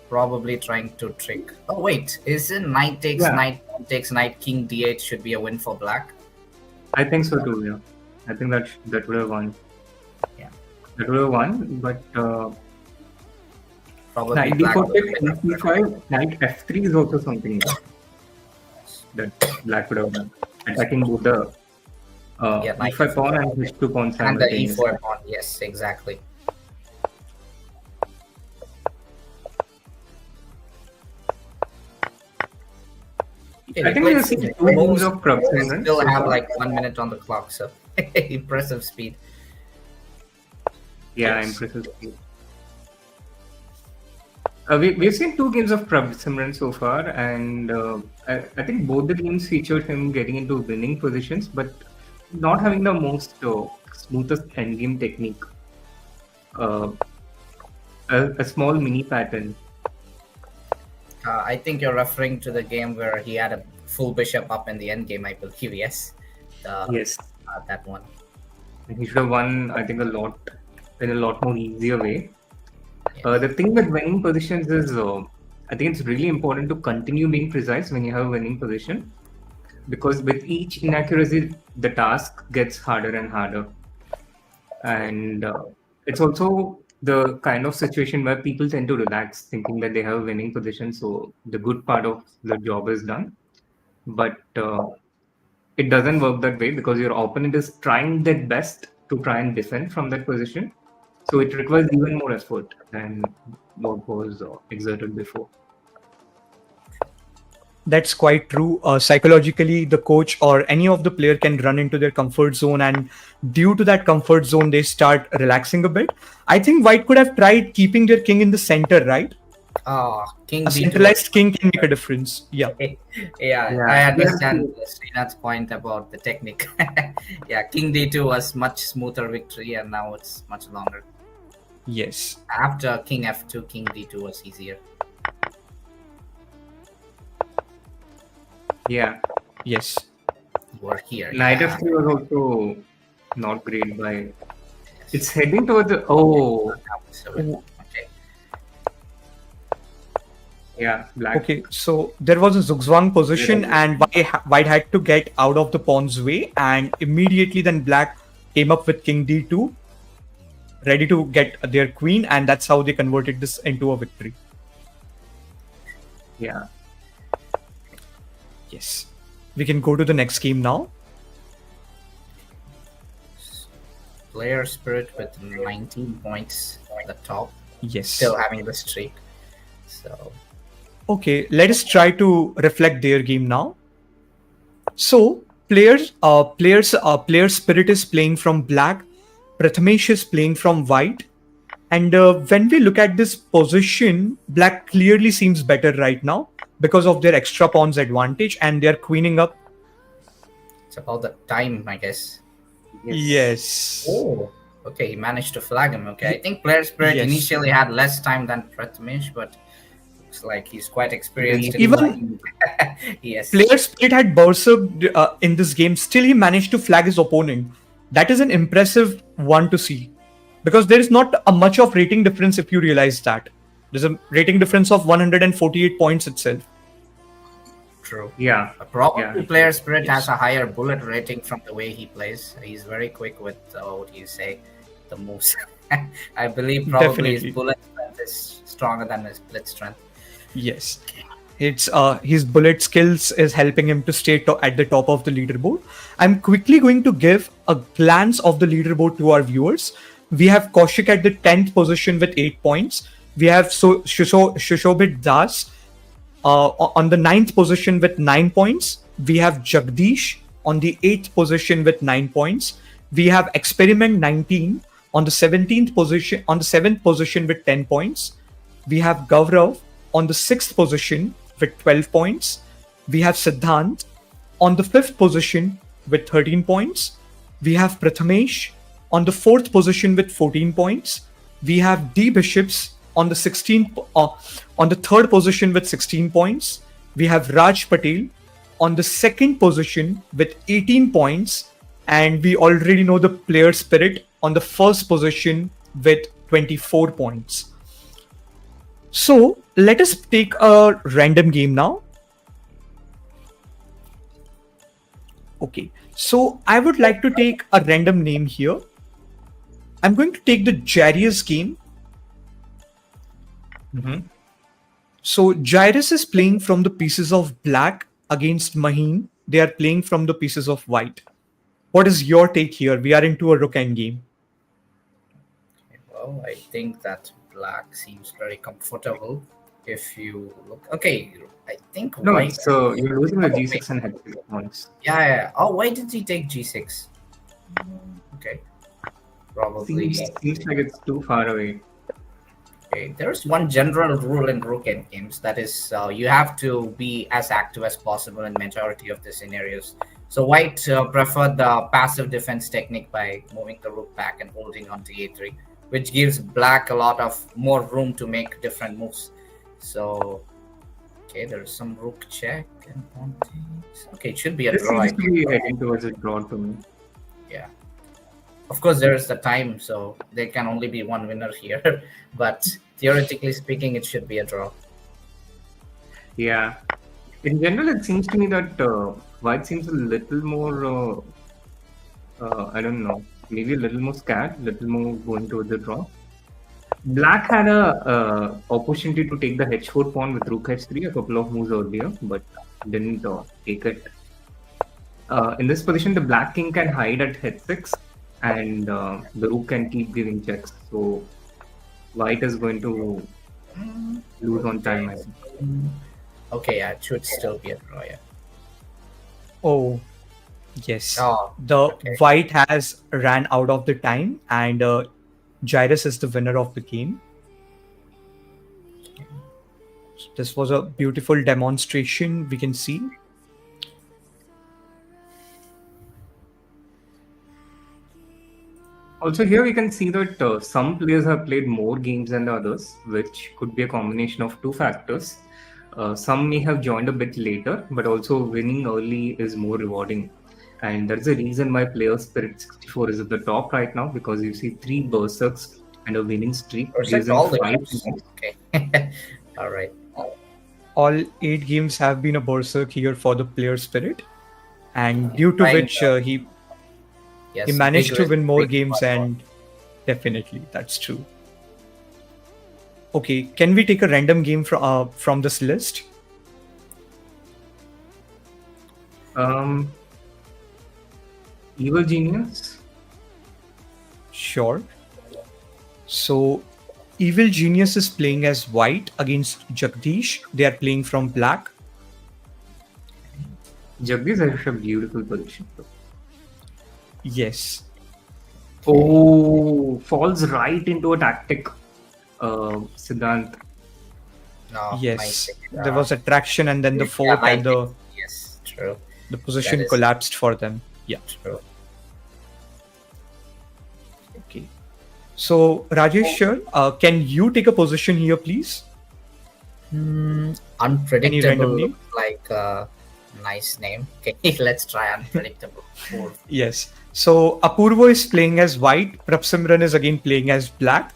Probably trying to trick. Oh wait, isn't knight takes knight takes knight king d8 should be a win for black? I think so too. Yeah, I think that would have won. Yeah, that would have won. But probably knight black. d4 takes knight c5, knight f3 is also something that black would have done. Attacking both the e5 pawn and h2 pawn and the simultaneously. e4 pawn. Yes, exactly. I think we'll see 2 moves of Prabhsimran. Still have like 1 minute on the clock, so impressive speed. Yeah, Yes. impressive speed. We've seen 2 games of Prabhsimran so far, and I think both the games featured him getting into winning positions, but not having the most smoothest endgame technique. A small mini pattern. I think you're referring to the game where he had a full bishop up in the endgame, I believe. Yes. Yes, That one. he should have won, I think, in a lot more easier way. The thing with winning positions is, I think it's really important to continue being precise when you have a winning position, because with each inaccuracy, the task gets harder and harder. And it's also the kind of situation where people tend to relax, thinking that they have a winning position, so the good part of the job is done. But it doesn't work that way, because your opponent is trying their best to try and defend from that position. So it requires even more effort than what was exerted before. That's quite true. Psychologically, the coach or any of the player can run into their comfort zone, and due to that comfort zone, they start relaxing a bit. I think white could have tried keeping their king in the center, right? King A d2. centralized king can make a difference. Yeah. Yeah, I understand Srinath's point about the technique. Yeah, king d2 was much smoother victory, and now it's much longer. Yes. After king f2, king d2 was easier. Yeah. Yes. We're here. Knight yeah. f3 was also not great by. It's heading towards the. Oh, So, okay. yeah, black. Okay, so there was a zugzwang position, and white had to get out of the pawn's way, and immediately then black came up with king d2, ready to get their queen, and that's how they converted this into a victory. Yeah. Yes. We can go to the next game now. Player spirit with 19 points at the top, Yes. still having the streak. So Okay, let us try to reflect their game now. So player spirit is playing from black, Pratamesh is playing from white, and when we look at this position, black clearly seems better right now because of their extra pawns advantage, and they are queening up. it's about the time, I guess. Yes. Oh, okay, he managed to flag him. Okay, I think player spirit Yes. initially had less time than Pratamesh, but looks like he's quite experienced. in Even flagging. Yes. player spirit had berserk in this game, still he managed to flag his opponent. That is an impressive one to see, because there is not a much of rating difference if you realize that. There's a rating difference of 148 points itself. True. Yeah. Probably Yeah. player spirit has a higher bullet rating from the way he plays. He's very quick with what do you say, the moves. I believe probably Definitely. his bullet strength is stronger than his blitz strength. Yes. It's his bullet skills is helping him to stay at the top of the leaderboard. I'm quickly going to give a glance of the leaderboard to our viewers. We have Kaushik at the 10th position with 8 points. We have Shushobit Das on the 9th position with 9 points. We have Jagdish on the 8th position with 9 points. We have Experiment 19 on the 17th position, on the 7th position with 10 points. We have Gavra on the 6th position with 12 points. We have Siddhant on the 5th position with 13 points. We have Pratamesh on the 4th position with 14 points. We have D Bishops on the 3rd position with 16 points. We have Raj Patel on the 2nd position with 18 points, and we already know the player spirit on the 1st position with 24 points. So let us take a random game now. Okay, so I would like to take a random name here. I'm going to take the Jarius game. So Jarius is playing from the pieces of black against Maheen. They are playing from the pieces of white. What is your take here? We are into a rook endgame. Well, I think that black seems very comfortable. If you look, okay, I think No, white. so you're losing the Oh, G6 and H6 points. Yeah. Oh, why did he take G6? Okay, probably. Seems like it's too far away. Okay, there's one general rule in rook endgames, that is, you have to be as active as possible in majority of the scenarios. So white preferred the passive defense technique by moving the rook back and holding on to a3, which gives black a lot of more room to make different moves. So, okay, there's some rook check and pawn takes. Okay, it should be a This draw. I seems to think. be heading towards a draw to me. Yeah. Of course, there is the time, so there can only be one winner here. But theoretically speaking, it should be a draw. Yeah. In general, it seems to me that white seems a little more, I don't know, maybe a little more scared, little more going towards the draw. Black had a opportunity to take the h4 pawn with rook h3 a couple of moves earlier, but didn't take it. In this position, the black king can hide at h6, and the rook can keep giving checks. So white is going to lose on time, I think. Okay, yeah, it should still be a draw, yeah. Oh, yes. Oh, The okay. white has ran out of the time, and Jarius is the winner of the game. So this was a beautiful demonstration, we can see. Also, here we can see that some players have played more games than the others, which could be a combination of two factors. Some may have joined a bit later, but also winning early is more rewarding. And that's the reason why Player Spirit 64 is at the top right now, because you see 3 berserks and a winning streak. Berserk using all the 5 games. games. Okay. All right. All 8 games have been a berserk here for the player spirit, and due to Trying, which Yes, he managed big to risk, win more big games, fun. and definitely that's true. Okay, can we take a random game from this list? Evil Genius. Sure. So Evil Genius is playing as white against Jagdish. They are playing from black. Jagdish has a beautiful position. Yes. Oh, falls right into a tactic. Siddhant. No, Yes. nice. There was attraction, and then the fork, Yeah, and the Yes, true. position That is- collapsed for them. Yeah. True. Okay. So Rajesh, sure. Can you take a position here, please? Unpredictable random name? looks like a nice name. Okay, let's try unpredictable. Cool. Yes. So Apurvo is playing as white. Prabhsimran is again playing as black.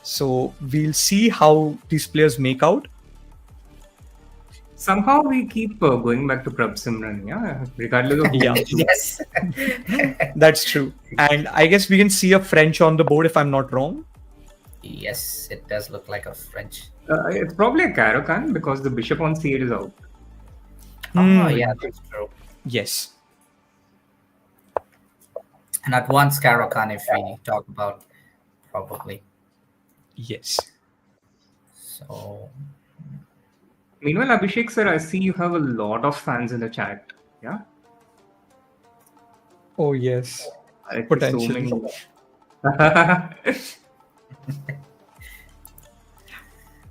So we'll see how these players make out. Somehow we keep going back to Prabhsimran, yeah, regardless of who Yeah. we choose. Yes. That's true. And I guess we can see a French on the board if I'm not wrong. Yes, it does look like a French. It's probably a Caro-Kann because the bishop on c8 is out. Oh, yeah, that's true. Yes. And at once, Caro-Kann, if we talk about, probably. Yes. So, Meanwhile, Abhishek sir, I see you have a lot of fans in the chat. Yeah, Oh, yes. I see Potentially. many.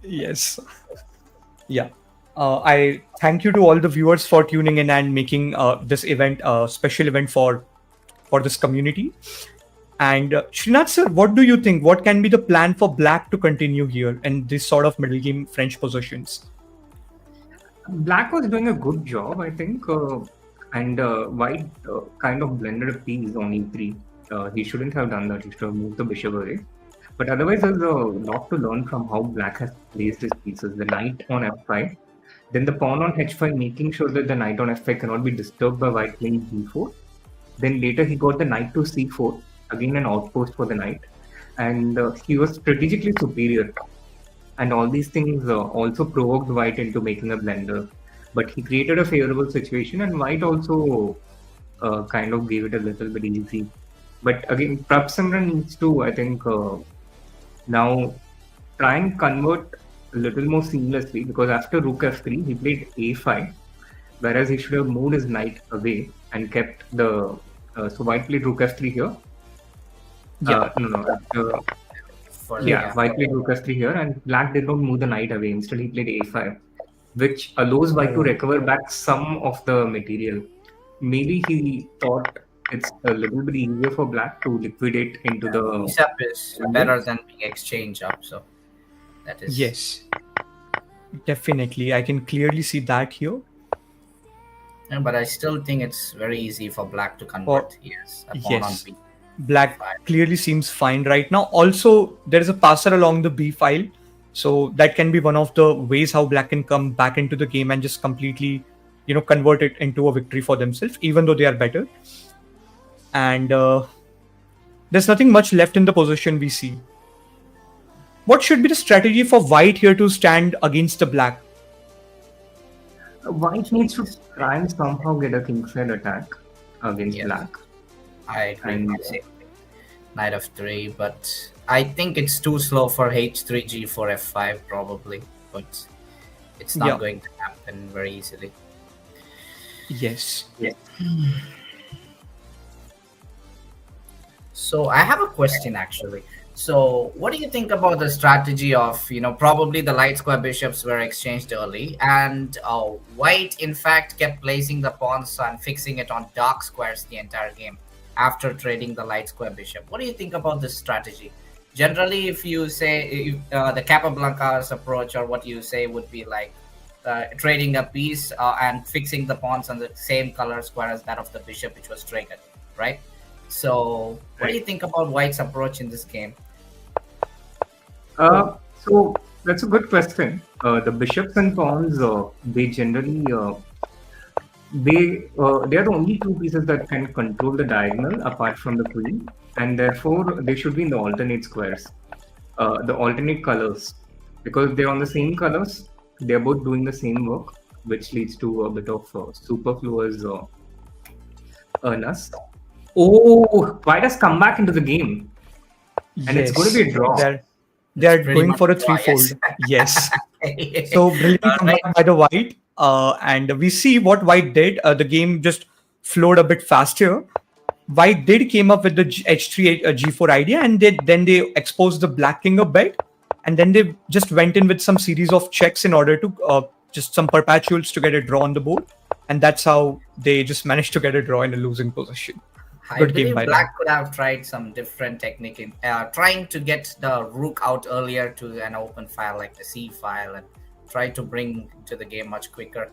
Yes. Yeah. I thank you to all the viewers for tuning in and making this event a special event for this community. And Srinath sir, what do you think? What can be the plan for Black to continue here in this sort of middle game French possessions? Black was doing a good job, I think, and White kind of blended a piece on E3. He shouldn't have done that. He should have moved the bishop away. But otherwise, there's a lot to learn from how Black has placed his pieces. The knight on F5, then the pawn on H5, making sure that the knight on F5 cannot be disturbed by White playing G4. Then later he got the knight to C4, again an outpost for the knight, and he was strategically superior. And all these things also provoked White into making a blunder. But he created a favorable situation, and White also kind of gave it a little bit easy. But again, Prabhsimran needs to, I think, now try and convert a little more seamlessly, because after Rook F3, he played A5, whereas he should have moved his knight away and kept the. So White played Rook F3 here. White played Rook F3 here, and Black did not move the knight away. Instead, he played A5, which allows White to recover back some of the material. Maybe he thought it's a little bit easier for Black to liquidate into the. Bishop is better than being exchange up, so that is. Yes, definitely. I can clearly see that here. Yeah, but I still think it's very easy for Black to convert. Yes. Black clearly seems fine right now. Also, there is a passer along the B file, so that can be one of the ways how Black can come back into the game and just completely, convert it into a victory for themselves, even though they are better. And there's nothing much left in the position we see. What should be the strategy for White here to stand against the Black? White needs to try and somehow get a kingside attack against Black. I agree. Knight f3, but I think it's too slow for h3, g4, f5 probably, but it's not going to happen very easily. Yes. So I have a question actually. So what do you think about the strategy of, probably the light square bishops were exchanged early, and White in fact kept placing the pawns and fixing it on dark squares the entire game after trading the light square bishop? What do you think about this strategy? Generally, if you say the Capablanca's approach, or what you say would be like trading a piece and fixing the pawns on the same color square as that of the bishop, which was traded, right? So what do you think about White's approach in this game? So that's a good question. The bishops and pawns, they generally they are the only two pieces that can control the diagonal apart from the queen, and therefore they should be in the alternate squares, the alternate colors, because they're on the same colors. They're both doing the same work, which leads to a bit of superfluous earners. Oh, White has come back into the game, and it's going to be a draw. They're going for a threefold. Yes. So brilliant comeback by the White. And we see what White did. The game just flowed a bit faster. White did came up with the h3 g4 idea, and then they exposed the Black king a bit, and then they just went in with some series of checks in order to just some perpetuals to get a draw on the board, and that's how they just managed to get a draw in a losing position. I believe Black could have tried some different technique in trying to get the rook out earlier to an open file like the C file, and try to bring to the game much quicker.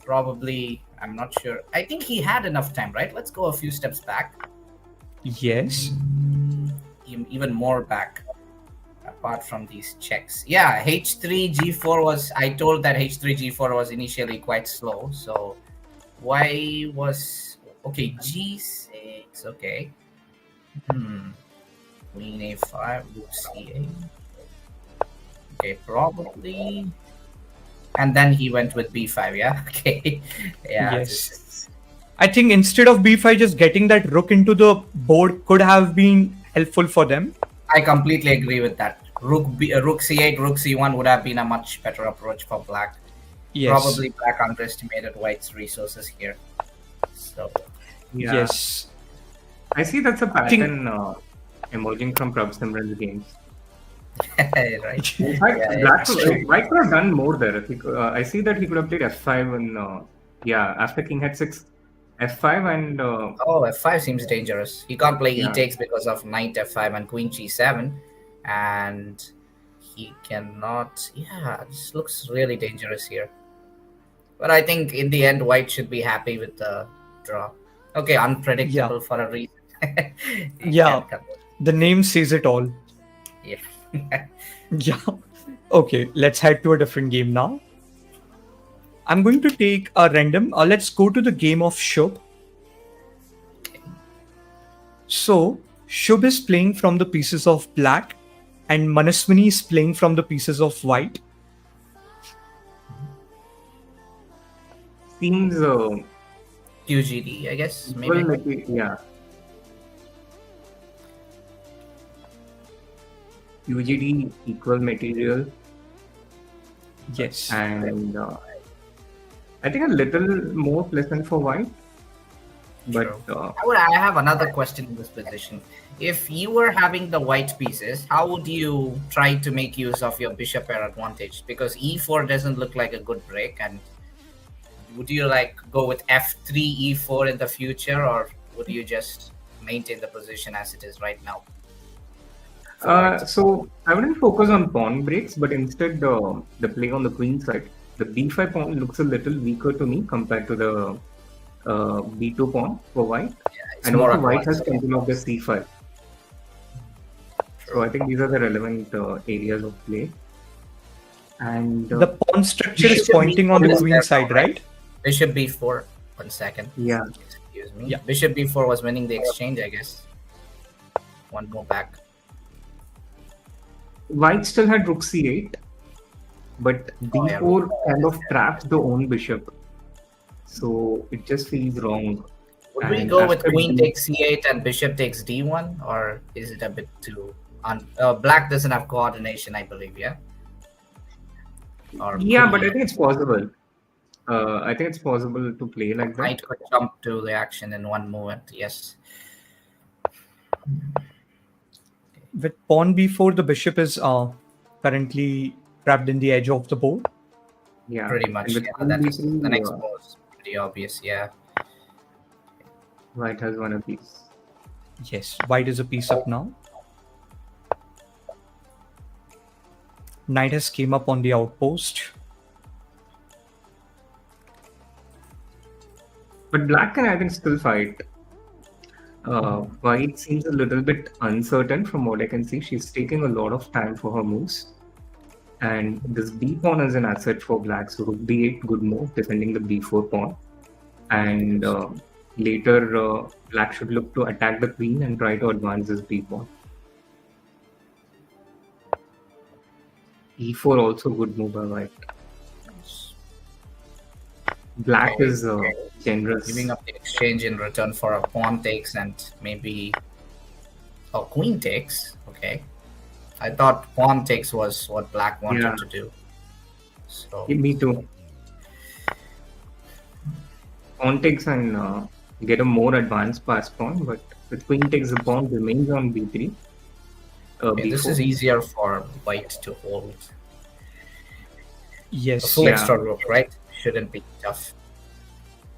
Probably, I'm not sure. I think he had enough time, right? Let's go a few steps back. Yes. Even more back, apart from these checks. Yeah, h3, g4 was... I told that h3, g4 was initially quite slow. So, why was... Okay, g6. Okay. Queen a5, rook c8. Okay, probably... And then he went with b5, yeah? Okay. Yeah. Yes. I think instead of b5, just getting that rook into the board could have been helpful for them. I completely agree with that. Rook c8, rook c1 would have been a much better approach for Black. Yes. Probably Black underestimated White's resources here. So, yeah. Yes. I see that's a pattern emerging from Prabhsimran's games. Right. In fact, Yeah, Black, it's true. White could have done more there. If I see that he could have played f5 and after king h6, f5 and Oh, f5 seems dangerous. He can't play e yeah. takes because of knight f5 and queen g7, and he cannot. Yeah, this looks really dangerous here. But I think in the end, white should be happy with the draw. Okay, Yeah, unpredictable for a reason. He yeah. can come. The name says it all. Yeah. Yeah. Okay, let's head to a different game now. I'm going to take a random. Let's go to the game of Shub. So, Shub is playing from the pieces of black, and Manaswini is playing from the pieces of white. Seems QGD, I guess. equal Maybe. yeah. UGD equal material, Yes. and I think a little more pleasant for white. But I have another question in this position. If you were having the white pieces, how would you try to make use of your bishop pair advantage? Because e4 doesn't look like a good break, and would you like go with f3 e4 in the future, or would you just maintain the position as it is right now? so I wouldn't focus on pawn breaks, but instead the play on the queen side. The b5 pawn looks a little weaker to me compared to the b2 pawn for white, It's and more also white has advanced. control of the c5. So I think these are the relevant areas of play. And The pawn structure is Bishop pointing on the b4 is queen there side, now, right? Bishop b4. 1 second. yeah, Excuse me. Yeah. Bishop b4 was winning the exchange, I guess. One more back. white still had rook c8, but d4 kind of traps the own bishop. So it just feels wrong. Would we And go with after queen d- takes c8 and bishop takes d1, or is it a bit too? Black doesn't have coordination, I believe. Yeah. Or Yeah, but I queen- think it's possible. I think it's possible to play like that. knight could jump to the action in one movement. Yes. With pawn b4, the bishop is currently trapped in the edge of the board. Yeah, Pretty much. And with Yeah, queen that is b3, the next move is pretty obvious. Yeah. white has won a piece. Yes, white is a piece up now. Knight has came up on the outpost. But black can, I think, still fight. White seems a little bit uncertain from what I can see. She's taking a lot of time for her moves. And this b pawn is an asset for black. So rook b8, good move, defending the b4 pawn. And later, black should look to attack the queen and try to advance this b pawn. e4 also good move by white. Black is generous. Giving up the exchange in return for a pawn takes and maybe queen takes. Okay. I thought pawn takes was what black wanted Yeah. to do. So Me too. Pawn takes and get a more advanced pass pawn, but with queen takes, the pawn remains on b3. okay, this b4. is easier for white to hold. A Yes. full Yeah. extra rook, right? Shouldn't be tough.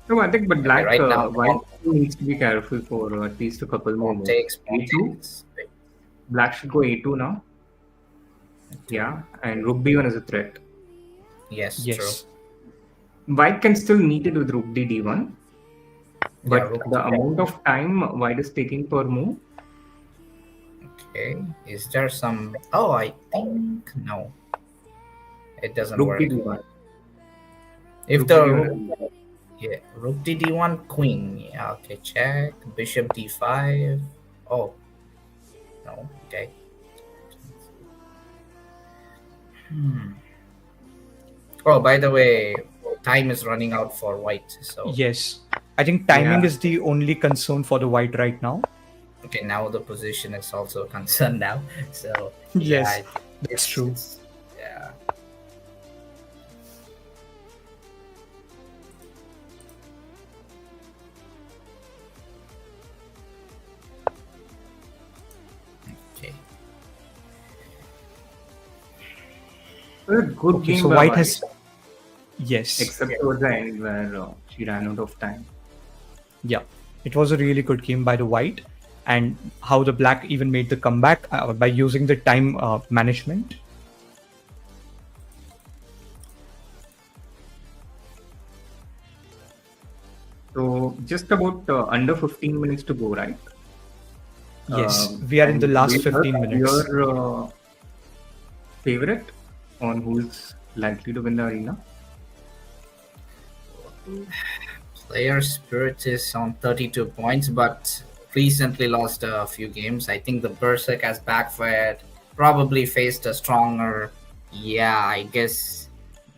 No, I think, but black, right now, white needs to be careful for at least a couple more Pawn moves. takes, pawn a2. takes. Black should go a2 now. Yeah, and rook b1 is a threat. Yes, Yes. true. White can still meet it with rook d d1, but Yeah, rook the amount of time white is taking per move. Okay. Is there some? Oh, I think no. It doesn't Rook work. d d1. If rook the d1. yeah, rook d1, queen. Yeah, okay, check. Bishop d5. Oh, no, okay. Oh, by the way, time is running out for white. So Yes. I think timing Yeah. is the only concern for the white right now. okay, now the position is also a concern now. So Yes, I think that's true. yeah. Okay. A good Okay, game so by white White, has yes, except towards the end where she ran out of time. yeah, it was a really good game by the white, and how the black even made the comeback by using the time management. So just about under 15 minutes to go, right? Yes, we are in the and last we 15 heard minutes. Your favorite on who's likely to win the arena? Player Spirit is on 32 points, but recently lost a few games. I think the Berserk has backfired. Probably faced a stronger. Yeah, I guess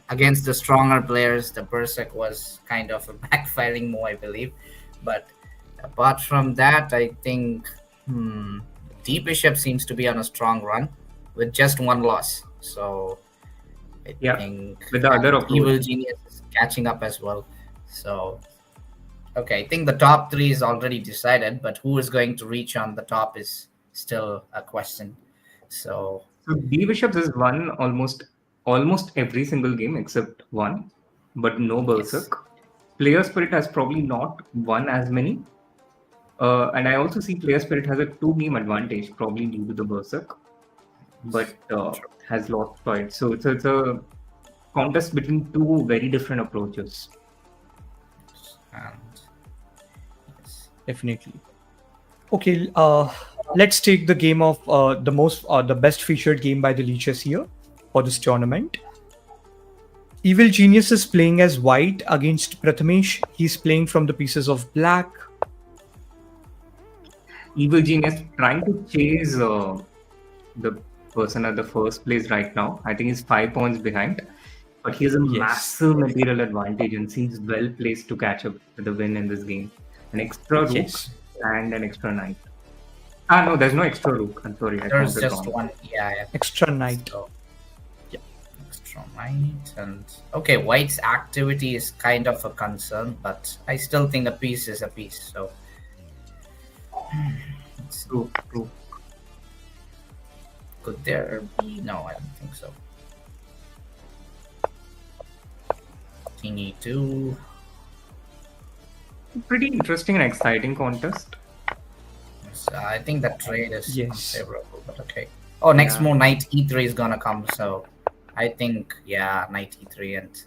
against the stronger players, the Berserk was kind of a backfiring move, I believe. But apart from that, I think D Bishop seems to be on a strong run with just one loss. So I think with the other approach. Evil Genius is catching up as well. So okay, I think the top three is already decided, but who is going to reach on the top is still a question. So D Bishops has won almost every single game except one, but no Berserk. Yes. Player Spirit has probably not won as many. And I also see Player Spirit has a 2-game advantage, probably due to the Berserk, but has lost fight. So it's a contest between two very different approaches. And Definitely. Okay, let's take the game of the best featured game by the Lichess here for this tournament. Evil Genius is playing as white against Pratamesh. He's playing from the pieces of black. Evil Genius trying to chase the person at the first place right now. I think he's 5 points behind, but he has a massive material advantage and seems well placed to catch up with the win in this game. An extra rook and an extra knight. No, there's no extra rook. I'm sorry. There's just one. Yeah. Extra knight. So, extra knight. And okay, white's activity is kind of a concern, but I still think a piece is a piece. So true. Could there be? No, I don't think so. King E2. Pretty interesting and exciting contest. So I think that trade is unfavorable, but okay. Oh, next move, knight E3 is gonna come. So I think, knight E3 and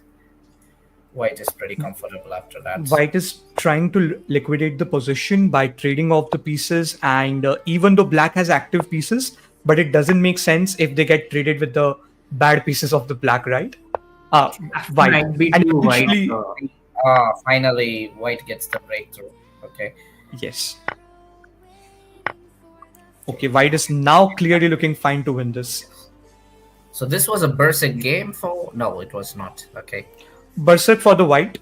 white is pretty comfortable after that. White is trying to liquidate the position by trading off the pieces, and even though black has active pieces, but it doesn't make sense if they get traded with the bad pieces of the black, right? White. And eventually, finally, white gets the breakthrough. Okay. Yes. Okay, white is now clearly looking fine to win this. So this was a Berserk game for... No, it was not. Okay. Berserk for the white.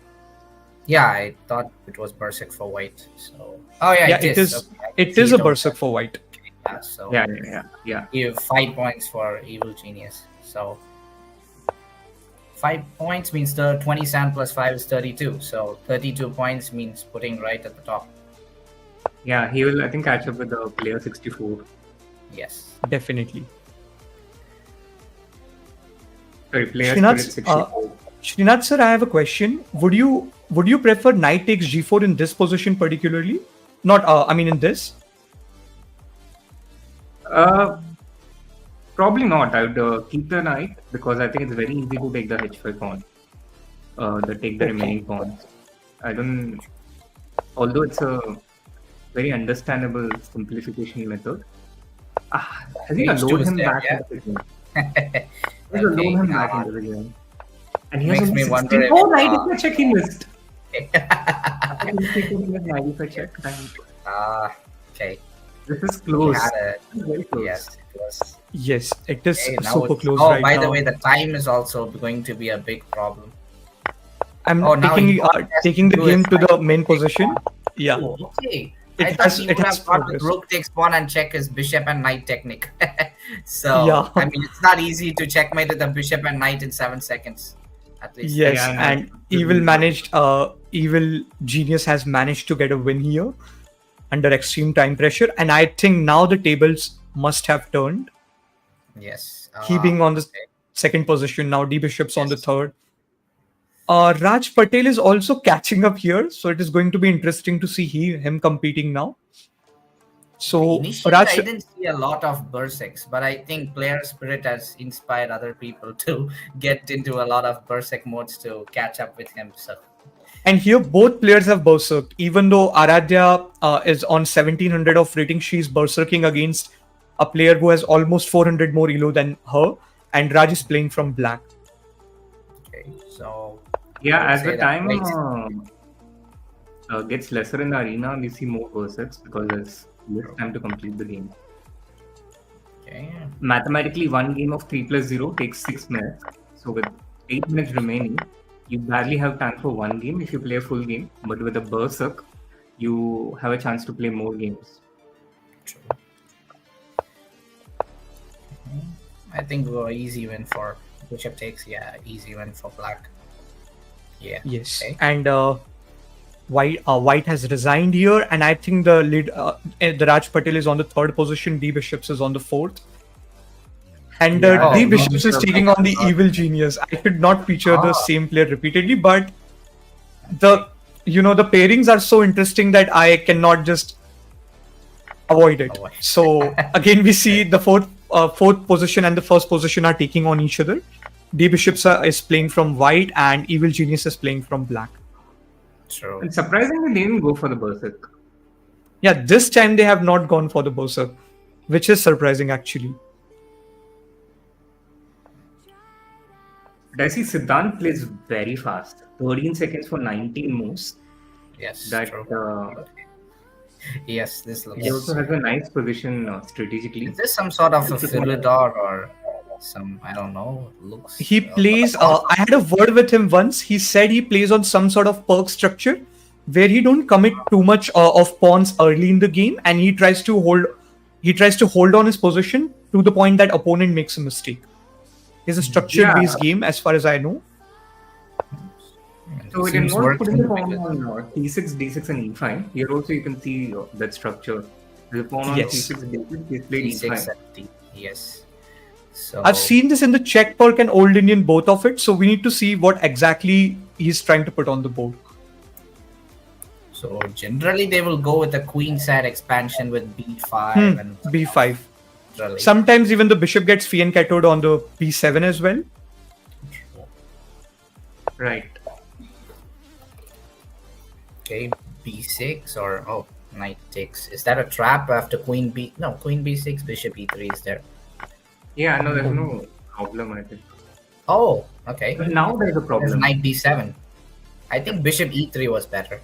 Yeah, I thought it was Berserk for white. So it is. Okay, it is a Berserk for white. Okay, so yeah. You have 5 points for Evil Genius. So 5 points means the 20 sand plus 5 is 32. So 32 points means putting right at the top. Yeah, he will, I think, catch up with the player 64. Yes. Definitely. Sorry, player 64. Srinath sir, I have a question. Would you prefer knight takes g4 in this position particularly? Not, in this? Probably not. I would keep the knight because I think it's very easy to take the h5 pawn. The remaining pawns. Although it's a very understandable simplification method. Has he allowed him back into the game? He's allowed him back into the game. And he makes me wonder if... Oh, knight if check he missed. Okay. This is close. Very close. Yes, it was. Yes, it is super close right now. Oh, by the way, the time is also going to be a big problem. I'm taking the game to the main position. Yeah. Oh, okay. I thought he would have got the rook takes pawn and check his bishop and knight technique. So, I mean, it's not easy to checkmate with a bishop and knight in 7 seconds. At least. Yes, and Evil Genius has managed to get a win here under extreme time pressure. And I think now the tables must have turned. Yes. He being on the second position. Now D bishops on the third. Raj Patel is also catching up here, so it is going to be interesting to see him competing now. So Initially, Raj, I didn't see a lot of berserks, but I think player spirit has inspired other people to get into a lot of berserk modes to catch up with him. So, and here both players have berserk. Even though Aradhya is on 1700 of rating, she's berserking against a player who has almost 400 more elo than her, and Raj is playing from black. okay, so Yeah, as the time gets lesser in the arena, we see more berserks because there's less time to complete the game. okay, Mathematically, one game of 3+0 takes 6 minutes. So with 8 minutes remaining, you barely have time for one game if you play a full game. But with a berserk, you have a chance to play more games. true. I think easy win for bishop takes. Yeah, easy win for black. Yeah. Yes, Okay. and White has resigned here, and I think the lead, the Raj Patel is on the third position. D bishops is on the fourth, and Yeah, D oh, bishops is no, taking on the evil genius. I could not feature the same player repeatedly, but the pairings are so interesting that I cannot just avoid it. Avoid. So again, we see the fourth position and the first position are taking on each other. D bishops is playing from white, and evil genius is playing from black. True. And surprisingly, they didn't go for the berserk. Yeah, this time they have not gone for the berserk, which is surprising actually. But I see Siddhant plays very fast. 13 seconds for 19 moves. Yes. That true. Yes, this looks. he also has a nice position strategically. Is this some sort of a Philidor or some, I don't know, looks. He plays. I had a word with him once. He said he plays on some sort of perk structure where he don't commit too much of pawns early in the game, and he tries to hold. He tries to hold on his position to the point that opponent makes a mistake. It's a structure-based game, as far as I know. So it seems involves putting the working pawn on T6, D6, and E5. Here also you can see that structure. The pawn on Yes. T6, D6, he played D6 E5. and D. Yes. So I've seen this in the Czech perk and Old Indian, both of it. So we need to see what exactly he's trying to put on the board. So generally they will go with a queen side expansion with B5 and B5. generally. Sometimes even the bishop gets fianchettoed on the B7 as well. Right. Okay, B6 or knight takes. Is that a trap after queen B? No, queen B6, bishop E3 is there. Yeah, no, there's no problem, I think. Oh, okay. But now there's a There's problem. knight D7. I think bishop E3 was better.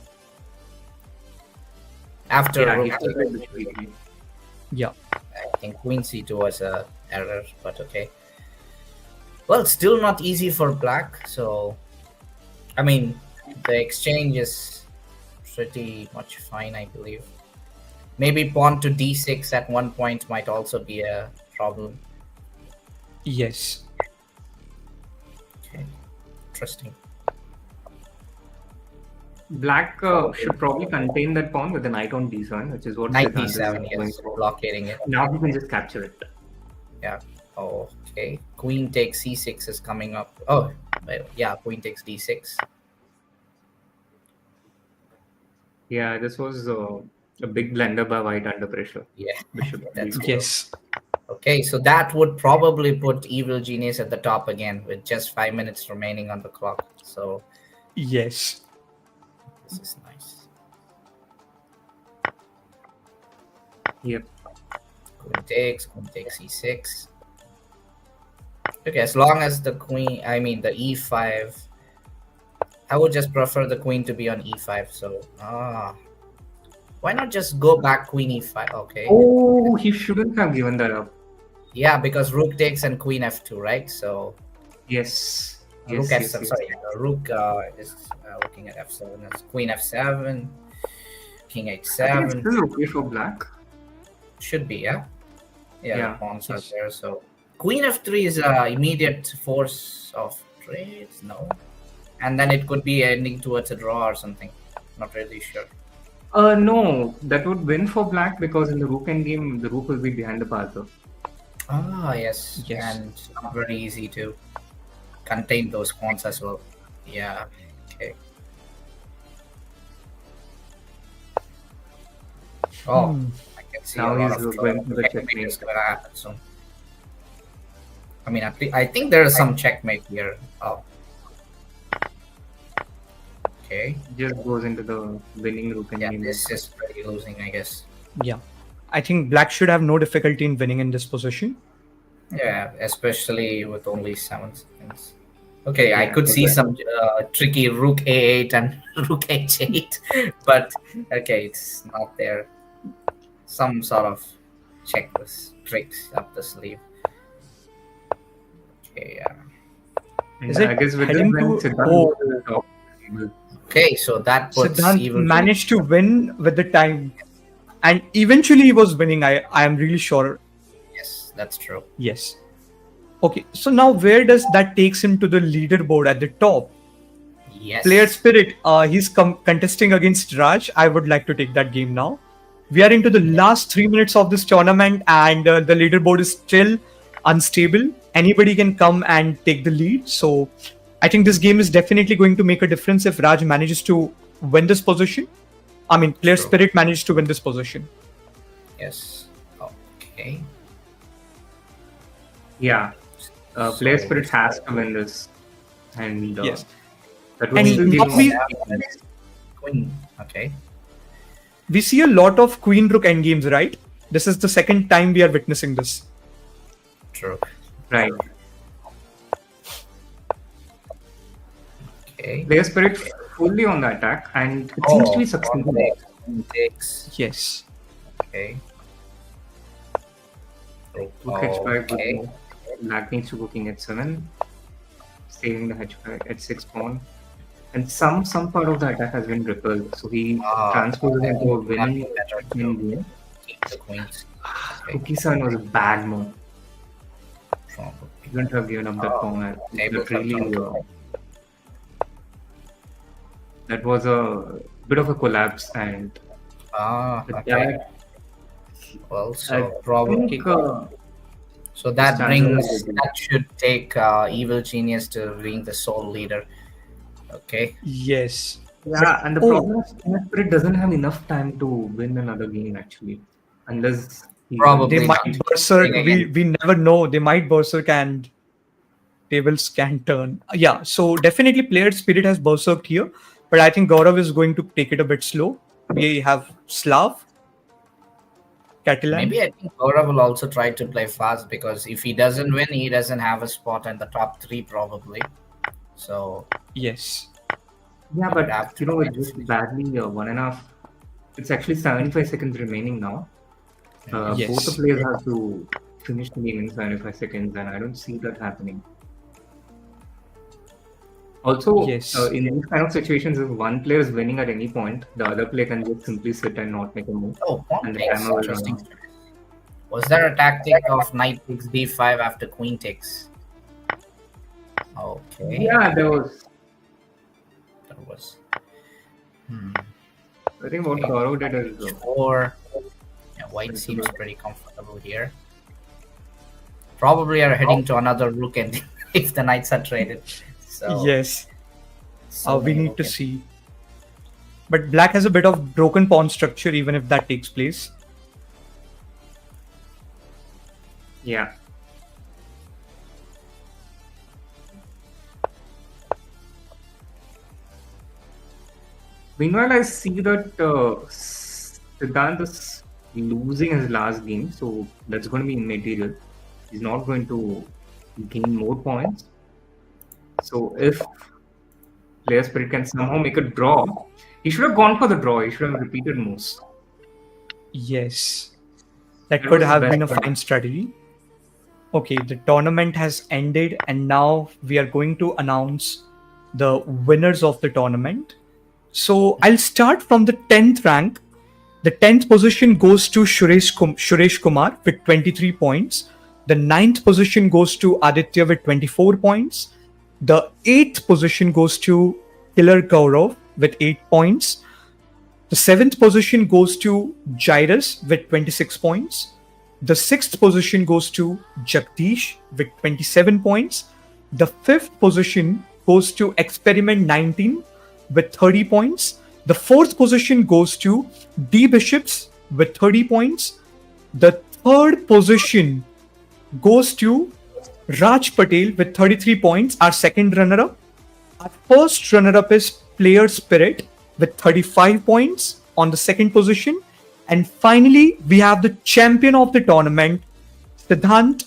After Yeah, rook he still E3, played bishop E3. Yeah. I think queen C2 was a error, but okay. Well, still not easy for black. So, I mean, the exchange is pretty much fine, I believe. Maybe pawn to D6 at one point might also be a problem. Yes. Okay, interesting. Black should probably contain that pawn with the knight on D7, which is what Knight Siddhant is D7, going yes, for. blockading it. Now he can just capture it. Yeah. Oh, okay. Queen takes C6 is coming up. Oh, well, yeah. Queen takes D6. Yeah, this was a big blunder by white under pressure. Yeah. Bishop That's D4. Yes. Okay, so that would probably put Evil Genius at the top again with just 5 minutes remaining on the clock. So Yes. this is nice. Yep. Queen takes E6. Okay, as long as the queen, I mean the E5, I would just prefer the queen to be on E5. So, why not just go back Queen E5? Okay. Oh, he shouldn't have given that up. Yeah, because Rook takes and Queen F2, right? So Yes. Rook Yes, F7. yes, Sorry, Rook is looking at F7. That's Queen F7, King I think it's H7. still okay for black. Should be, yeah. Yeah, Yeah, the pawns are yes. there. So Queen F3 is immediate force of trades, no, and then it could be ending towards a draw or something. Not really sure. No, that would win for black because in the rook endgame, the rook will be behind the path. Ah, yes. Yes. And it's not very easy to contain those pawns as well. Yeah. Okay. Oh, I can see Now a lot he's of going to the checkmate checkmate. is going to happen soon. I mean, I think there is some checkmate here. Oh. Okay. Just goes into the winning rook and Yeah, game. this is pretty losing, I guess. Yeah. I think black should have no difficulty in winning in this position. Yeah, especially with only 7 seconds. Okay, I Yeah, could see okay. some tricky rook a8 and rook h8, but okay, it's not there. Some sort of checklist tricks up the sleeve. Okay, yeah. Is I it guess with this heading win, to- Siddhant Oh. goes to the top table. Okay, so that puts Siddhant evil managed to win with the time, and eventually he was winning. I am really sure. Yes, that's true. Yes. Okay, so now where does that takes him to the leaderboard at the top? Yes. Player Spirit, he's contesting against Raj. I would like to take that game now. We are into the last 3 minutes of this tournament, and the leaderboard is still unstable. Anybody can come and take the lead. So I think this game is definitely going to make a difference if Raj manages to win this position. I mean, Player True. Spirit managed to win this position. Yes. Okay. Yeah. Player So- Spirit has to win this. And Yes. that would And still now give we- him- Queen. Okay. We see a lot of Queen Rook endgames, right? This is the second time we are witnessing this. True. Right. Okay. Player Spirit fully on the attack, and it seems to be succeeding. Takes. Yes. Okay. Rook h5 Okay. with black needs to go king h7, saving the h5 h6 pawn. And some part of the attack has been repelled, so he transposes into a winning game. Keep the queens. Okay. Cookie Sun was a bad move. From He couldn't have given up that pawn. table That really, control. that was a bit of a collapse, and Okay. Well, so I probably think, so that Standard brings is good. that should take Evil Genius to being the sole leader. Okay. Yes. yeah, and the Oh. problem is Player Spirit doesn't have enough time to win another game actually, unless he Probably They not. might berserk. Again. We never know. They might berserk and tables can turn. Yeah, so definitely Player Spirit has berserked here, but I think Gorov is going to take it a bit slow. We have Slav, Catalan. Maybe I think Gora will also try to play fast because if he doesn't win, he doesn't have a spot in the top 3 probably. So Yes. Yeah, but have to you know, win. it's just badly 1.5. It's actually 75 seconds remaining now. Yes. Both the players have to finish the game in 75 seconds, and I don't see that happening. Also, Yes. in these kind of situations, if one player is winning at any point, the other player can just simply sit and not make a move. pawn And the takes. timer will Interesting. run. Was there a tactic of knight takes d5 after queen takes? Okay. Yeah, there was. That was. I think what Gorov did is. 4. Yeah, white seems pretty comfortable here. Probably are heading to another rook ending if the knights are traded. So Yes. so We many need to rook see. But black has a bit of broken pawn structure even if that takes place. Yeah. Meanwhile, I see that Siddhant is losing his last game, so that's going to be immaterial. He's not going to gain more points. So if Player Spirit can somehow make a draw, he should have gone for the draw. He should have repeated moves. Yes. That That could was have best been a plan. fine strategy. Okay, the tournament has ended and now we are going to announce the winners of the tournament. So I'll start from the 10th rank. The 10th position goes to Suresh Kumar with 23 points. The 9th position goes to Aditya with 24 points. The 8th position goes to Killer Gaurav with 8 points. The 7th position goes to Jarius with 26 points. The 6th position goes to Jagdish with 27 points. The 5th position goes to Experiment 19 with 30 points. The 4th position goes to D Bishops with 30 points. The 3rd position goes to Raj Patel with 33 points, our second runner-up. Our first runner-up is Player Spirit with 35 points on the 2nd position. And finally, we have the champion of the tournament, Siddhant,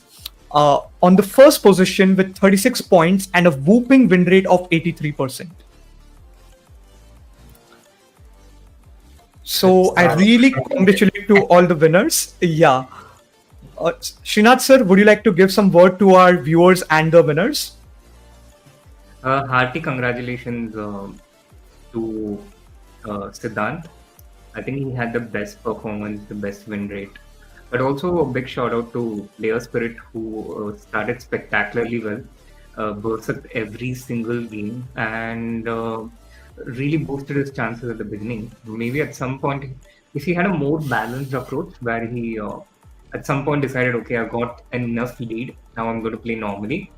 on the 1st position with 36 points and a whooping win rate of 83%. So I really congratulate to all the winners. Yeah. Srinath sir, would you like to give some word to our viewers and the winners? Hearty congratulations to Siddhant. I think he had the best performance, the best win rate. But also a big shout out to Player Spirit, who started spectacularly well, berserked every single game, and really boosted his chances at the beginning. Maybe at some point, if he had a more balanced approach, where he at some point decided, okay, I've got enough lead, now I'm going to play normally,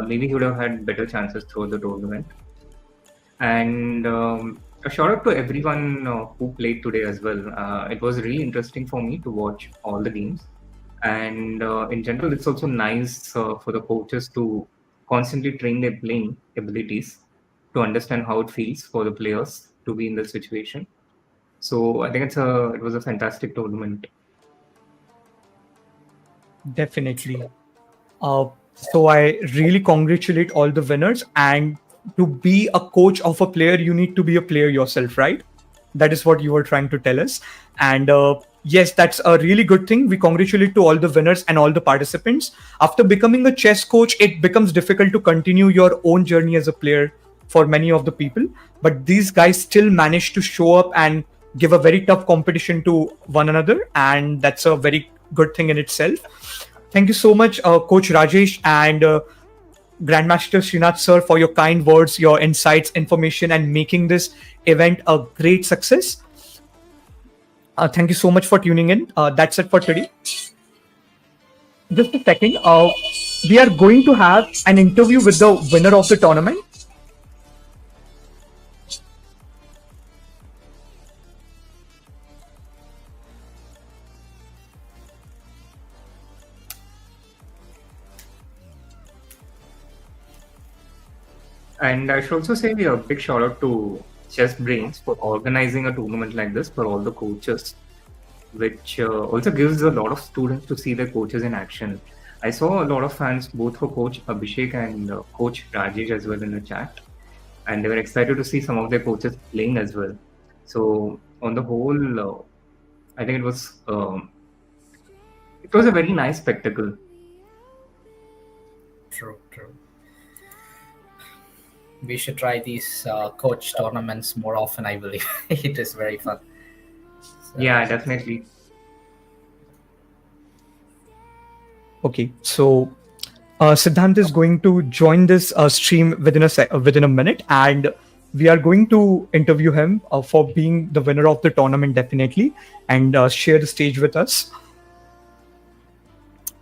maybe he would have had better chances throughout the tournament. And a shout out to everyone who played today as well. It was really interesting for me to watch all the games. And in general, it's also nice for the coaches to constantly train their playing abilities to understand how it feels for the players to be in this situation. So I think it was a fantastic tournament. Definitely. So I really congratulate all the winners. And to be a coach of a player, you need to be a player yourself, right? That is what you were trying to tell us. And yes, that's a really good thing. We congratulate to all the winners and all the participants. After becoming a chess coach, it becomes difficult to continue your own journey as a player for many of the people. But these guys still managed to show up and give a very tough competition to one another. And that's a very good thing in itself. Thank you so much, Coach Rajesh and Grandmaster Srinath sir, for your kind words, your insights, information, and making this event a great success. Thank you so much for tuning in. That's it for today. Just a second. We are going to have an interview with the winner of the tournament. And I should also say a big shout out to Chessbrainz for organizing a tournament like this for all the coaches, which also gives a lot of students to see their coaches in action. I saw a lot of fans both for Coach Abhishek and Coach Rajesh as well in the chat, and they were excited to see some of their coaches playing as well. So on the whole, I think it was a very nice spectacle. True. We should try these coach tournaments more often, I believe. It is very fun. So, yeah, definitely. Okay, so Siddhant is going to join this stream within a minute, and we are going to interview him for being the winner of the tournament, definitely, and share the stage with us.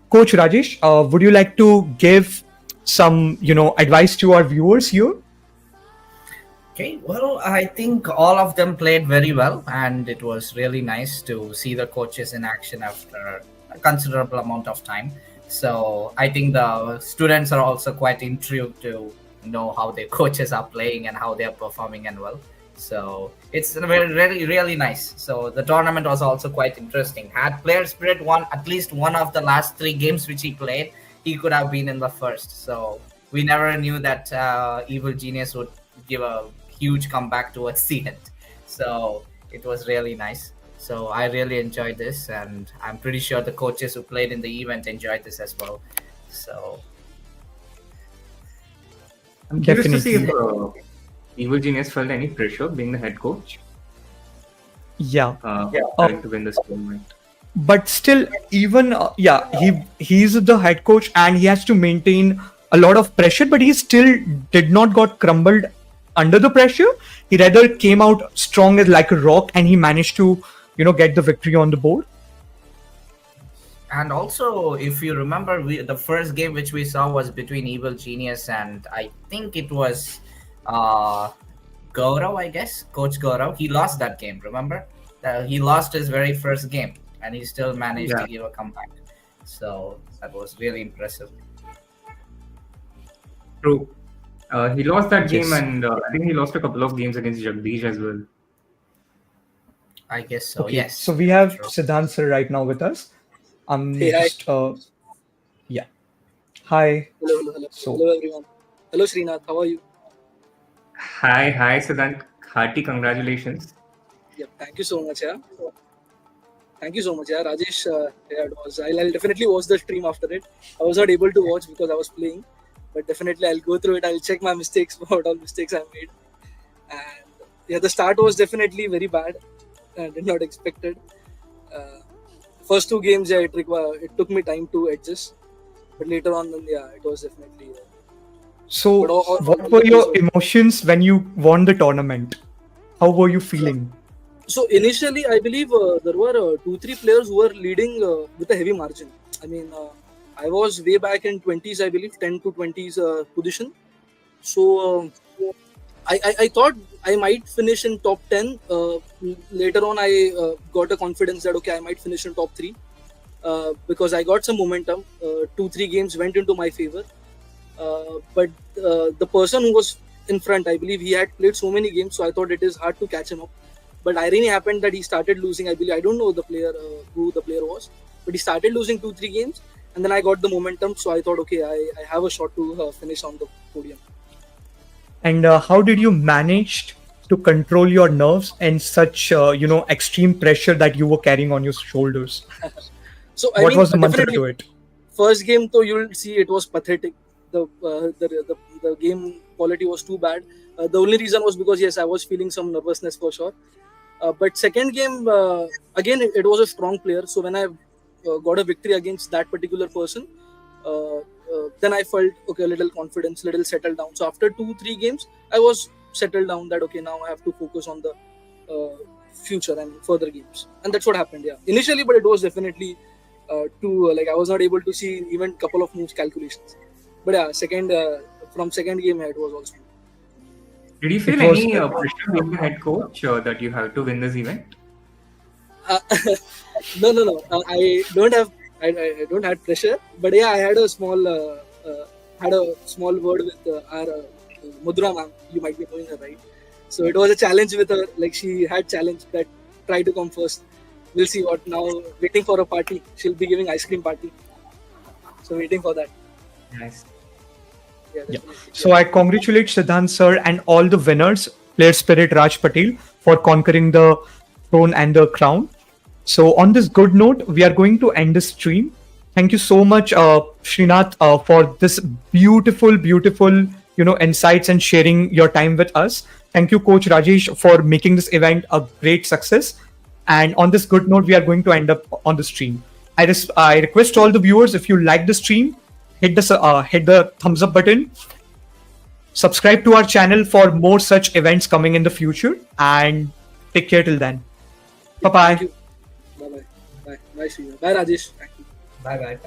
Coach Rajesh, would you like to give some, advice to our viewers here? Okay, well, I think all of them played very well, and it was really nice to see the coaches in action after a considerable amount of time. So I think the students are also quite intrigued to know how their coaches are playing and how they are performing and well. So it's really nice. So the tournament was also quite interesting. Had Player Spirit won at least one of the last 3 games which he played, he could have been in the first. So we never knew that Evil Genius would give a huge comeback towards the end. So it was really nice. So I really enjoyed this, and I'm pretty sure the coaches who played in the event enjoyed this as well. So I'm curious to see if Evil Genius felt any pressure being the head coach. Yeah. Trying to win this tournament. But still, even he's the head coach and he has to maintain a lot of pressure, but he still did not got crumbled under the pressure. He rather came out strong as like a rock, and he managed to get the victory on the board. And also, if you remember, the first game which we saw was between Evil Genius and I think it was Gorov, I guess, Coach Gorov. He lost that game, remember? He lost his very first game and he still managed to give a comeback. So that was really impressive. True. He lost that game, Yes. and I think he lost a couple of games against Jagdish as well. I guess so, Okay, yes. so we have True. Siddhant sir right now with us. Hey, hi. Just yeah. Hi. Hello. So- Hello, everyone. Hello, Srinath. How are you? Hi, Siddhant. Hearty congratulations. Yeah, thank you so much. Yeah. Thank you so much. Yeah, Rajesh. Yeah, it was. I'll definitely watch the stream after it. I was not able to watch because I was playing, but definitely I'll go through it. I'll check my mistakes, what all mistakes I made. And yeah, the start was definitely very bad. I did not expect it. First two games, yeah, it took me time to adjust, but later on, then, yeah, it was definitely. So, But all- what were your emotions when you won the tournament? How were you feeling? So initially, I believe there were 2-3 players who were leading with a heavy margin. I mean, I was way back in 20s, I believe, 10 to 20s position. So I thought I might finish in top 10. Later on, I got a confidence that, okay, I might finish in top 3 because I got some momentum. 2-3 games went into my favor. But the person who was in front, I believe he had played so many games, so I thought it is hard to catch him up. But irony happened that he started losing. I believe I don't know the player who the player was, but he started losing 2-3 games, and then I got the momentum. So I thought, okay, I have a shot to finish on the podium. And how did you manage to control your nerves and such extreme pressure that you were carrying on your shoulders? So What was the mantra definitely, to it? first game, though, you'll see it was pathetic. The game quality was too bad. The only reason was because yes, I was feeling some nervousness for sure. But second game, again, it was a strong player. So when I got a victory against that particular person, then I felt okay, a little confidence, little settled down. So after 2-3 games, I was settled down that okay, now I have to focus on the future and further games, and that's what happened. Yeah, initially, but it was definitely I was not able to see even couple of moves calculations. But yeah, from second game, it was also. Did you feel It was- any pressure being the head coach that you have to win this event? No. I don't have. I don't have pressure, but yeah, I had a small word with our Mudra ma'am. You might be knowing her, right? So it was a challenge with her. Like she had challenge that try to come first. We'll see what now. Waiting for a party. She'll be giving ice cream party. So waiting for that. Nice. Yeah. Yeah. definitely. So I congratulate Siddhant sir and all the winners, Player Spirit Raj Patel, for conquering the throne and the crown. So on this good note, we are going to end the stream. Thank you so much, Srinath, for this beautiful insights and sharing your time with us. Thank you, Coach Rajesh, for making this event a great success. And on this good note, we are going to end up on the stream. I request all the viewers, if you like the stream, hit the thumbs up button. Subscribe to our channel for more such events coming in the future. And take care till then. Bye-bye. Thank you. Bye. Bye, Srinath. Bye, Rajesh. Thank you. Bye.